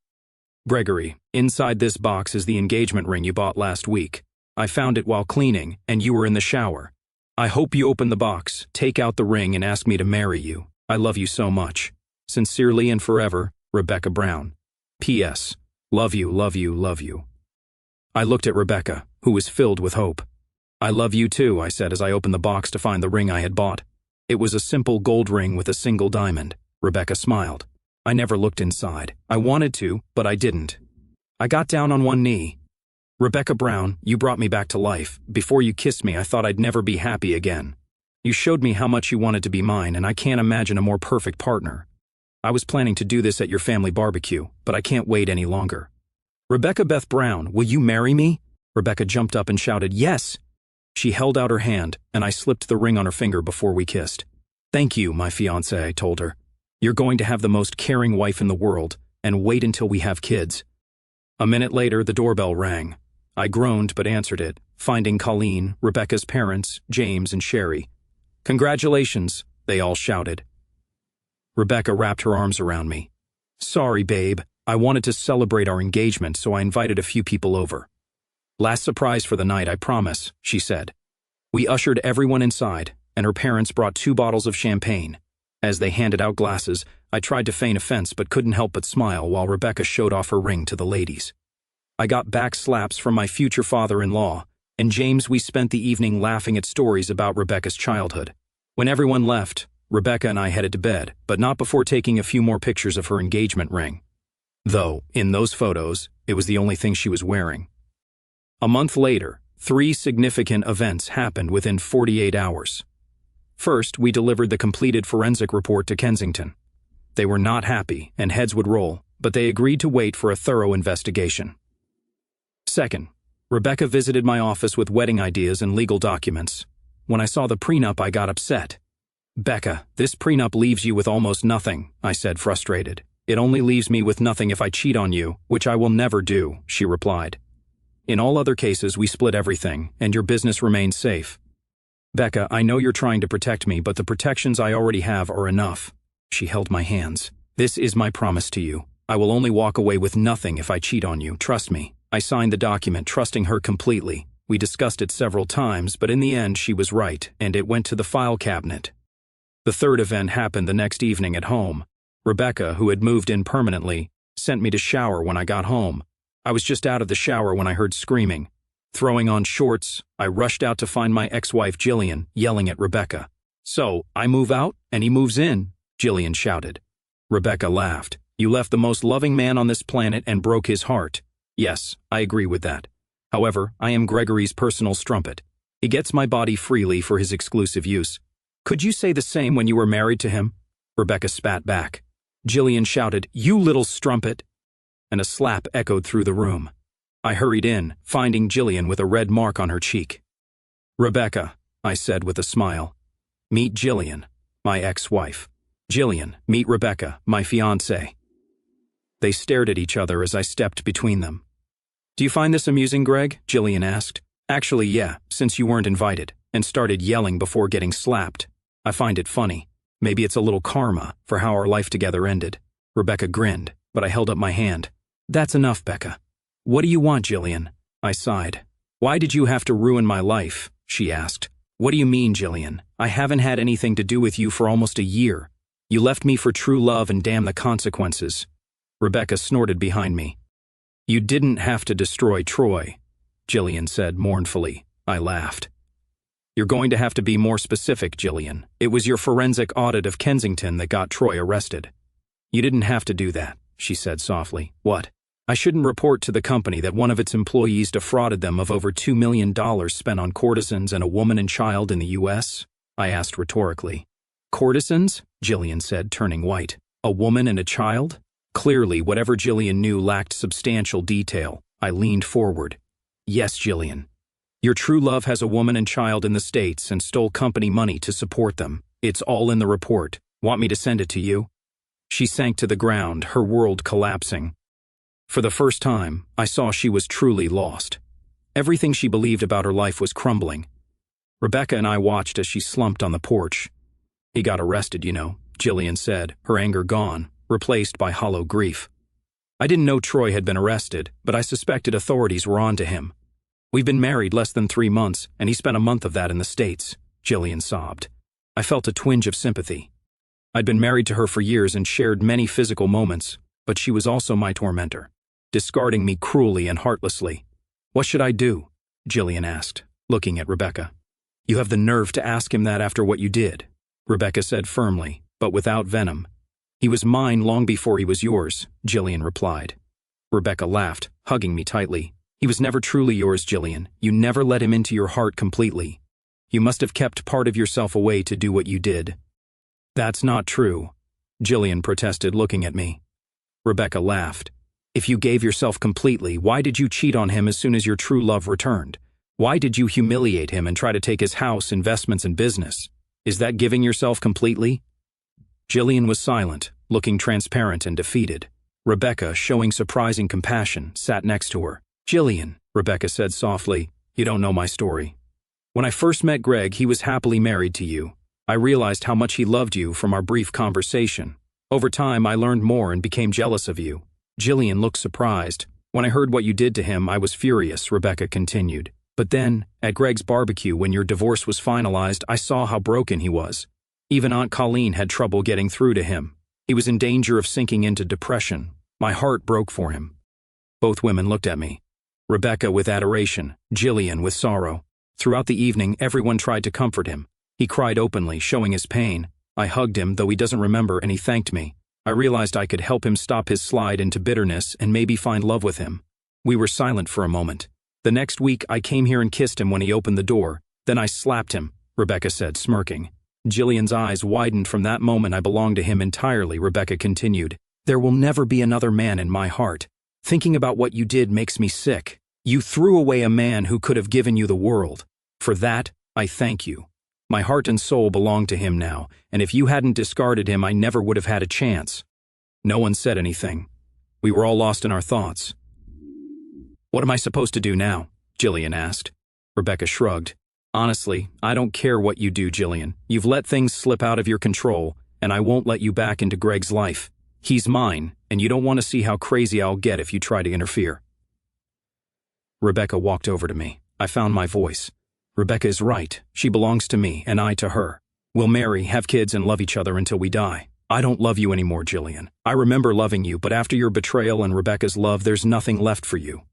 "Gregory, inside this box is the engagement ring you bought last week. I found it while cleaning, and you were in the shower. I hope you open the box, take out the ring, and ask me to marry you. I love you so much. Sincerely and forever, Rebecca Brown. P.S. Love you, love you, love you." I looked at Rebecca, who was filled with hope. "I love you too," I said as I opened the box to find the ring I had bought. It was a simple gold ring with a single diamond. Rebecca smiled. I never looked inside. I wanted to, but I didn't. I got down on one knee. "Rebecca Brown, you brought me back to life. Before you kissed me, I thought I'd never be happy again. You showed me how much you wanted to be mine, and I can't imagine a more perfect partner. I was planning to do this at your family barbecue, but I can't wait any longer. Rebecca Beth Brown, will you marry me?" Rebecca jumped up and shouted, "Yes!" She held out her hand, and I slipped the ring on her finger before we kissed. "Thank you, my fiancée," I told her. "You're going to have the most caring wife in the world, and wait until we have kids." A minute later, the doorbell rang. I groaned but answered it, finding Colleen, Rebecca's parents, James, and Sherry. "Congratulations," they all shouted. Rebecca wrapped her arms around me. "Sorry, babe. I wanted to celebrate our engagement, so I invited a few people over. Last surprise for the night, I promise," she said. We ushered everyone inside, and her parents brought 2 bottles of champagne. As they handed out glasses, I tried to feign offense but couldn't help but smile while Rebecca showed off her ring to the ladies. I got back slaps from my future father-in-law, and James. We spent the evening laughing at stories about Rebecca's childhood. When everyone left, Rebecca and I headed to bed, but not before taking a few more pictures of her engagement ring. Though, in those photos, it was the only thing she was wearing. A month later, 3 significant events happened within 48 hours. First, we delivered the completed forensic report to Kensington. They were not happy, and heads would roll, but they agreed to wait for a thorough investigation. Second, Rebecca visited my office with wedding ideas and legal documents. When I saw the prenup, I got upset. "Becca, this prenup leaves you with almost nothing," I said, frustrated. "It only leaves me with nothing if I cheat on you, which I will never do," she replied. "In all other cases, we split everything, and your business remains safe." "Becca, I know you're trying to protect me, but the protections I already have are enough." She held my hands. "This is my promise to you. I will only walk away with nothing if I cheat on you, trust me." I signed the document, trusting her completely. We discussed it several times, but in the end she was right, and it went to the file cabinet. The third event happened the next evening at home. Rebecca, who had moved in permanently, sent me to shower when I got home. I was just out of the shower when I heard screaming. Throwing on shorts, I rushed out to find my ex-wife Jillian, yelling at Rebecca. "So, I move out, and he moves in," Jillian shouted. Rebecca laughed. "You left the most loving man on this planet and broke his heart." "Yes, I agree with that. However, I am Gregory's personal strumpet. He gets my body freely for his exclusive use. Could you say the same when you were married to him?" Rebecca spat back. Jillian shouted, "You little strumpet!" and a slap echoed through the room. I hurried in, finding Jillian with a red mark on her cheek. "Rebecca," I said with a smile. "Meet Jillian, my ex-wife." Jillian, meet Rebecca, my fiancée. They stared at each other as I stepped between them. Do you find this amusing, Greg? Jillian asked. Actually, yeah, since you weren't invited, and started yelling before getting slapped. I find it funny. Maybe it's a little karma for how our life together ended. Rebecca grinned, but I held up my hand. That's enough, Becca. What do you want, Jillian? I sighed. Why did you have to ruin my life? She asked. What do you mean, Jillian? I haven't had anything to do with you for almost a year. You left me for true love and damn the consequences. Rebecca snorted behind me. You didn't have to destroy Troy, Jillian said mournfully. I laughed. You're going to have to be more specific, Jillian. It was your forensic audit of Kensington that got Troy arrested. You didn't have to do that, she said softly. What? I shouldn't report to the company that one of its employees defrauded them of over $2 million spent on courtesans and a woman and child in the U.S.? I asked rhetorically. Courtesans? Jillian said, turning white. A woman and a child? Clearly, whatever Jillian knew lacked substantial detail. I leaned forward. Yes, Jillian. Your true love has a woman and child in the States and stole company money to support them. It's all in the report. Want me to send it to you? She sank to the ground, her world collapsing. For the first time, I saw she was truly lost. Everything she believed about her life was crumbling. Rebecca and I watched as she slumped on the porch. He got arrested, you know, Jillian said, her anger gone, replaced by hollow grief. I didn't know Troy had been arrested, but I suspected authorities were on to him. We've been married less than 3 months, and he spent a month of that in the States, Jillian sobbed. I felt a twinge of sympathy. I'd been married to her for years and shared many physical moments, but she was also my tormentor, discarding me cruelly and heartlessly. What should I do? Jillian asked, looking at Rebecca. You have the nerve to ask him that after what you did, Rebecca said firmly, but without venom. He was mine long before he was yours, Jillian replied. Rebecca laughed, hugging me tightly. He was never truly yours, Jillian. You never let him into your heart completely. You must have kept part of yourself away to do what you did. That's not true, Jillian protested, looking at me. Rebecca laughed. If you gave yourself completely, why did you cheat on him as soon as your true love returned? Why did you humiliate him and try to take his house, investments, and business? Is that giving yourself completely? Jillian was silent, looking transparent and defeated. Rebecca, showing surprising compassion, sat next to her. Jillian, Rebecca said softly, you don't know my story. When I first met Greg, he was happily married to you. I realized how much he loved you from our brief conversation. Over time, I learned more and became jealous of you. Jillian looked surprised. When I heard what you did to him, I was furious, Rebecca continued. But then, at Greg's barbecue when your divorce was finalized, I saw how broken he was. Even Aunt Colleen had trouble getting through to him. He was in danger of sinking into depression. My heart broke for him. Both women looked at me. Rebecca with adoration, Jillian with sorrow. Throughout the evening, everyone tried to comfort him. He cried openly, showing his pain. I hugged him, though he doesn't remember, and he thanked me. I realized I could help him stop his slide into bitterness and maybe find love with him. We were silent for a moment. The next week, I came here and kissed him when he opened the door. Then I slapped him, Rebecca said, smirking. Jillian's eyes widened. From that moment, I belonged to him entirely, Rebecca continued. There will never be another man in my heart. Thinking about what you did makes me sick. You threw away a man who could have given you the world. For that, I thank you. My heart and soul belong to him now, and if you hadn't discarded him, I never would have had a chance. No one said anything. We were all lost in our thoughts. What am I supposed to do now? Jillian asked. Rebecca shrugged. Honestly, I don't care what you do, Jillian. You've let things slip out of your control, and I won't let you back into Greg's life. He's mine, and you don't want to see how crazy I'll get if you try to interfere. Rebecca walked over to me. I found my voice. Rebecca is right. She belongs to me, and I to her. We'll marry, have kids, and love each other until we die. I don't love you anymore, Jillian. I remember loving you, but after your betrayal and Rebecca's love, there's nothing left for you.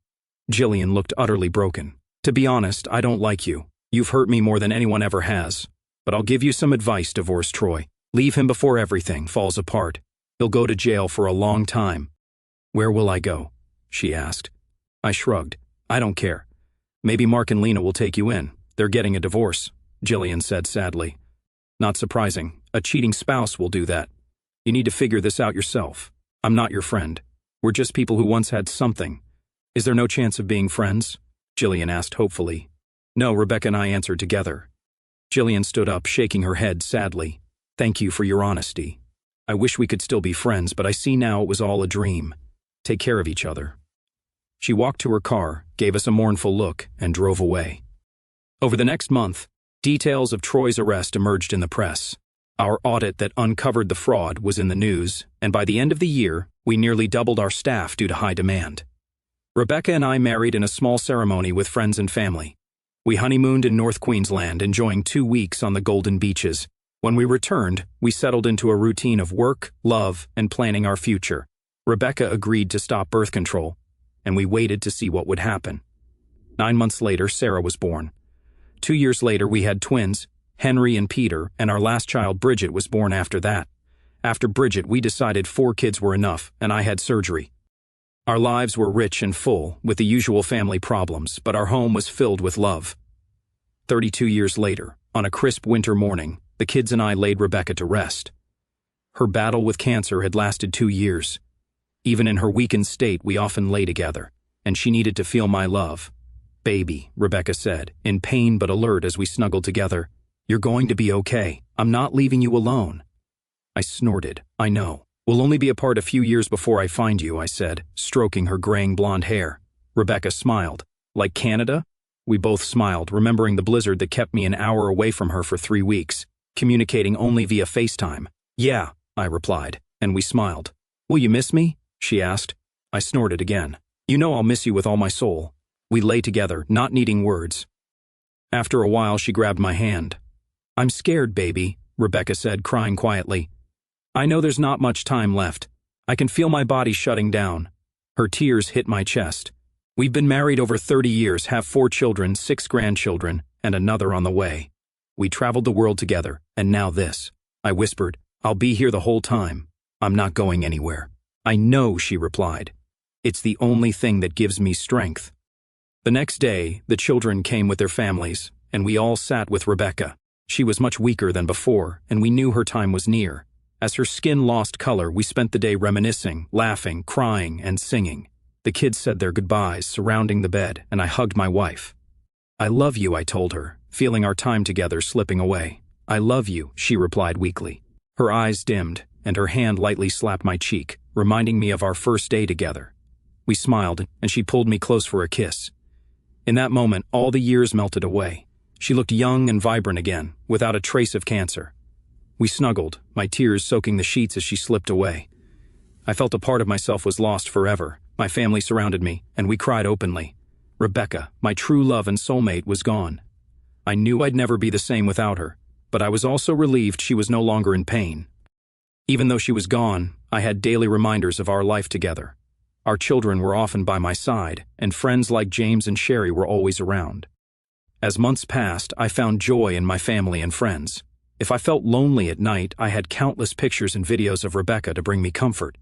Jillian looked utterly broken. To be honest, I don't like you. You've hurt me more than anyone ever has. But I'll give you some advice, divorce Troy. Leave him before everything falls apart. He'll go to jail for a long time. Where will I go? She asked. I shrugged. I don't care. Maybe Mark and Lena will take you in. They're getting a divorce, Jillian said sadly. Not surprising. A cheating spouse will do that. You need to figure this out yourself. I'm not your friend. We're just people who once had something. Is there no chance of being friends? Jillian asked hopefully. No, Rebecca and I answered together. Jillian stood up, shaking her head sadly. Thank you for your honesty. I wish we could still be friends, but I see now it was all a dream. Take care of each other." She walked to her car, gave us a mournful look, and drove away. Over the next month, details of Troy's arrest emerged in the press. Our audit that uncovered the fraud was in the news, and by the end of the year, we nearly doubled our staff due to high demand. Rebecca and I married in a small ceremony with friends and family. We honeymooned in North Queensland, enjoying 2 weeks on the Golden Beaches. When we returned, we settled into a routine of work, love, and planning our future. Rebecca agreed to stop birth control, and we waited to see what would happen. 9 months later, Sarah was born. 2 years later, we had twins, Henry and Peter, and our last child, Bridget, was born after that. After Bridget, we decided 4 kids were enough, and I had surgery. Our lives were rich and full, with the usual family problems, but our home was filled with love. 32 years later, on a crisp winter morning, the kids and I laid Rebecca to rest. Her battle with cancer had lasted 2 years. Even in her weakened state, we often lay together, and she needed to feel my love. "Baby," Rebecca said, in pain but alert as we snuggled together, "you're going to be okay. I'm not leaving you alone." I snorted. "I know. We'll only be apart a few years before I find you," I said, stroking her graying blonde hair. Rebecca smiled. "Like Canada?" We both smiled, remembering the blizzard that kept me an hour away from her for 3 weeks, communicating only via FaceTime. "Yeah," I replied, and we smiled. "Will you miss me?" she asked. I snorted again. "You know I'll miss you with all my soul." We lay together, not needing words. After a while, she grabbed my hand. "I'm scared, baby," Rebecca said, crying quietly. "I know there's not much time left. I can feel my body shutting down." Her tears hit my chest. "We've been married over 30 years, have 4 children, 6 grandchildren, and another on the way. We traveled the world together, and now this." I whispered, "I'll be here the whole time. I'm not going anywhere." "I know," she replied. "It's the only thing that gives me strength." The next day, the children came with their families, and we all sat with Rebecca. She was much weaker than before, and we knew her time was near. As her skin lost color, we spent the day reminiscing, laughing, crying, and singing. The kids said their goodbyes, surrounding the bed, and I hugged my wife. "I love you," I told her, feeling our time together slipping away. "I love you," she replied weakly. Her eyes dimmed, and her hand lightly slapped my cheek, reminding me of our first day together. We smiled, and she pulled me close for a kiss. In that moment, all the years melted away. She looked young and vibrant again, without a trace of cancer. We snuggled, my tears soaking the sheets as she slipped away. I felt a part of myself was lost forever. My family surrounded me, and we cried openly. Rebecca, my true love and soulmate, was gone. I knew I'd never be the same without her, but I was also relieved she was no longer in pain. Even though she was gone, I had daily reminders of our life together. Our children were often by my side, and friends like James and Sherry were always around. As months passed, I found joy in my family and friends. If I felt lonely at night, I had countless pictures and videos of Rebecca to bring me comfort.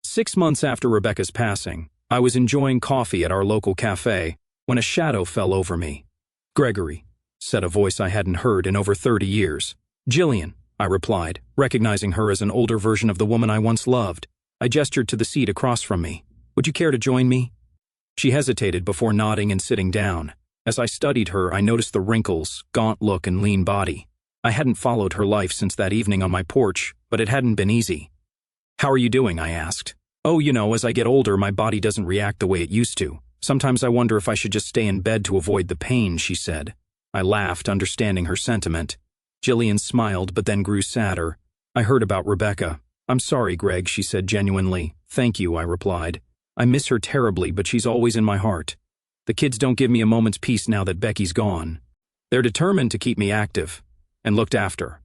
6 months after Rebecca's passing, I was enjoying coffee at our local cafe when a shadow fell over me. "Gregory," said a voice I hadn't heard in over 30 years. "Jillian," I replied, recognizing her as an older version of the woman I once loved. I gestured to the seat across from me. "Would you care to join me?" She hesitated before nodding and sitting down. As I studied her, I noticed the wrinkles, gaunt look, and lean body. I hadn't followed her life since that evening on my porch, but it hadn't been easy. "How are you doing?" I asked. "Oh, as I get older, my body doesn't react the way it used to. Sometimes I wonder if I should just stay in bed to avoid the pain," she said. I laughed, understanding her sentiment. Jillian smiled, but then grew sadder. "I heard about Rebecca. I'm sorry, Greg," she said genuinely. "Thank you," I replied. "I miss her terribly, but she's always in my heart. The kids don't give me a moment's peace now that Becky's gone. They're determined to keep me active and looked after."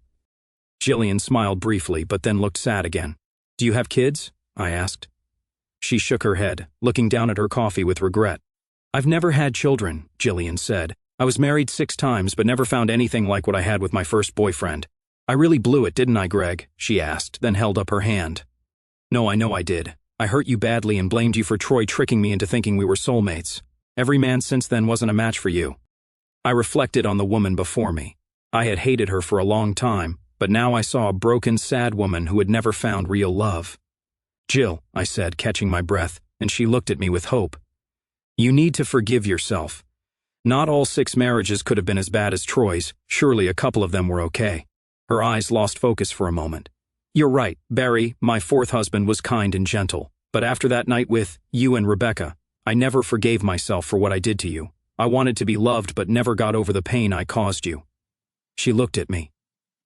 Jillian smiled briefly, but then looked sad again. "Do you have kids?" I asked. She shook her head, looking down at her coffee with regret. "I've never had children," Jillian said. "I was married 6 times, but never found anything like what I had with my first boyfriend." "I really blew it, didn't I, Greg?" she asked, then held up her hand. "No, I know I did. I hurt you badly and blamed you for Troy tricking me into thinking we were soulmates. Every man since then wasn't a match for you." I reflected on the woman before me. I had hated her for a long time, but now I saw a broken, sad woman who had never found real love. "Jill," I said, catching my breath, and she looked at me with hope. "You need to forgive yourself. Not all 6 marriages could have been as bad as Troy's. Surely a couple of them were okay." Her eyes lost focus for a moment. You're right, Barry, my fourth husband, was kind and gentle. But after that night with you and Rebecca, I never forgave myself for what I did to you. I wanted to be loved but never got over the pain I caused you. She looked at me.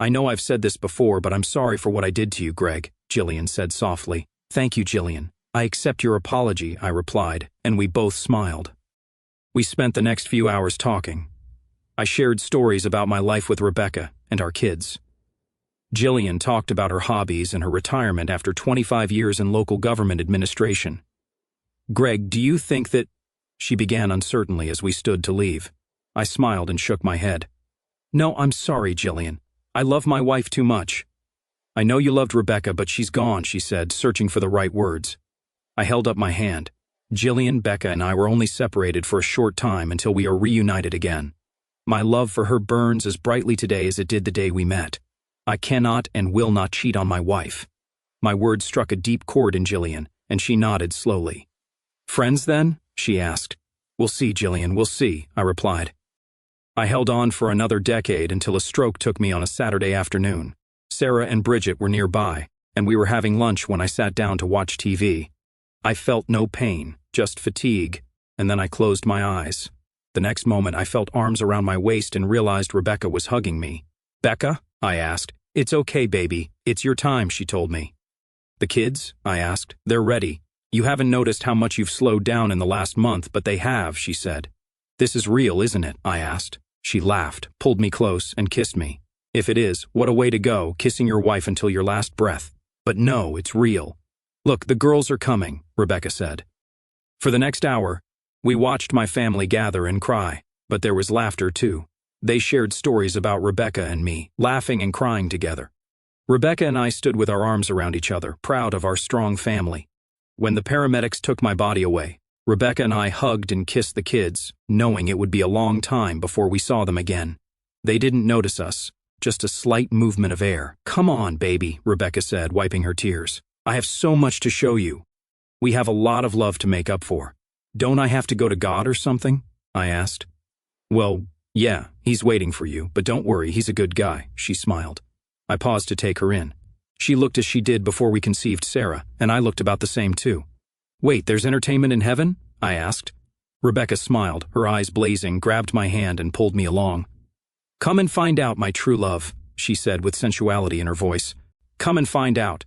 I know I've said this before, but I'm sorry for what I did to you, Greg, Jillian said softly. Thank you, Jillian. I accept your apology, I replied, and we both smiled. We spent the next few hours talking. I shared stories about my life with Rebecca and our kids. Jillian talked about her hobbies and her retirement after 25 years in local government administration. Greg, do you think that... She began uncertainly as we stood to leave. I smiled and shook my head. No, I'm sorry, Jillian. I love my wife too much. I know you loved Rebecca, but she's gone, she said, searching for the right words. I held up my hand. Jillian, Becca, and I were only separated for a short time until we are reunited again. My love for her burns as brightly today as it did the day we met. I cannot and will not cheat on my wife. My words struck a deep chord in Jillian, and she nodded slowly. Friends, then? She asked. We'll see, Jillian, we'll see, I replied. I held on for another decade until a stroke took me on a Saturday afternoon. Sarah and Bridget were nearby, and we were having lunch when I sat down to watch TV. I felt no pain, just fatigue, and then I closed my eyes. The next moment I felt arms around my waist and realized Rebecca was hugging me. Becca? I asked. It's okay, baby. It's your time, she told me. The kids? I asked. They're ready. You haven't noticed how much you've slowed down in the last month, but they have, she said. This is real, isn't it? I asked. She laughed, pulled me close, and kissed me. If it is, what a way to go, kissing your wife until your last breath. But no, it's real. Look, the girls are coming, Rebecca said. For the next hour, we watched my family gather and cry, but there was laughter too. They shared stories about Rebecca and me, laughing and crying together. Rebecca and I stood with our arms around each other, proud of our strong family. When the paramedics took my body away, Rebecca and I hugged and kissed the kids, knowing it would be a long time before we saw them again. They didn't notice us, just a slight movement of air. Come on, baby, Rebecca said, wiping her tears. I have so much to show you. We have a lot of love to make up for. Don't I have to go to God or something? I asked. Well, yeah, he's waiting for you, but don't worry, he's a good guy, she smiled. I paused to take her in. She looked as she did before we conceived Sarah, and I looked about the same too. Wait, there's entertainment in heaven? I asked. Rebecca smiled, her eyes blazing, grabbed my hand and pulled me along. Come and find out, my true love, she said with sensuality in her voice. Come and find out.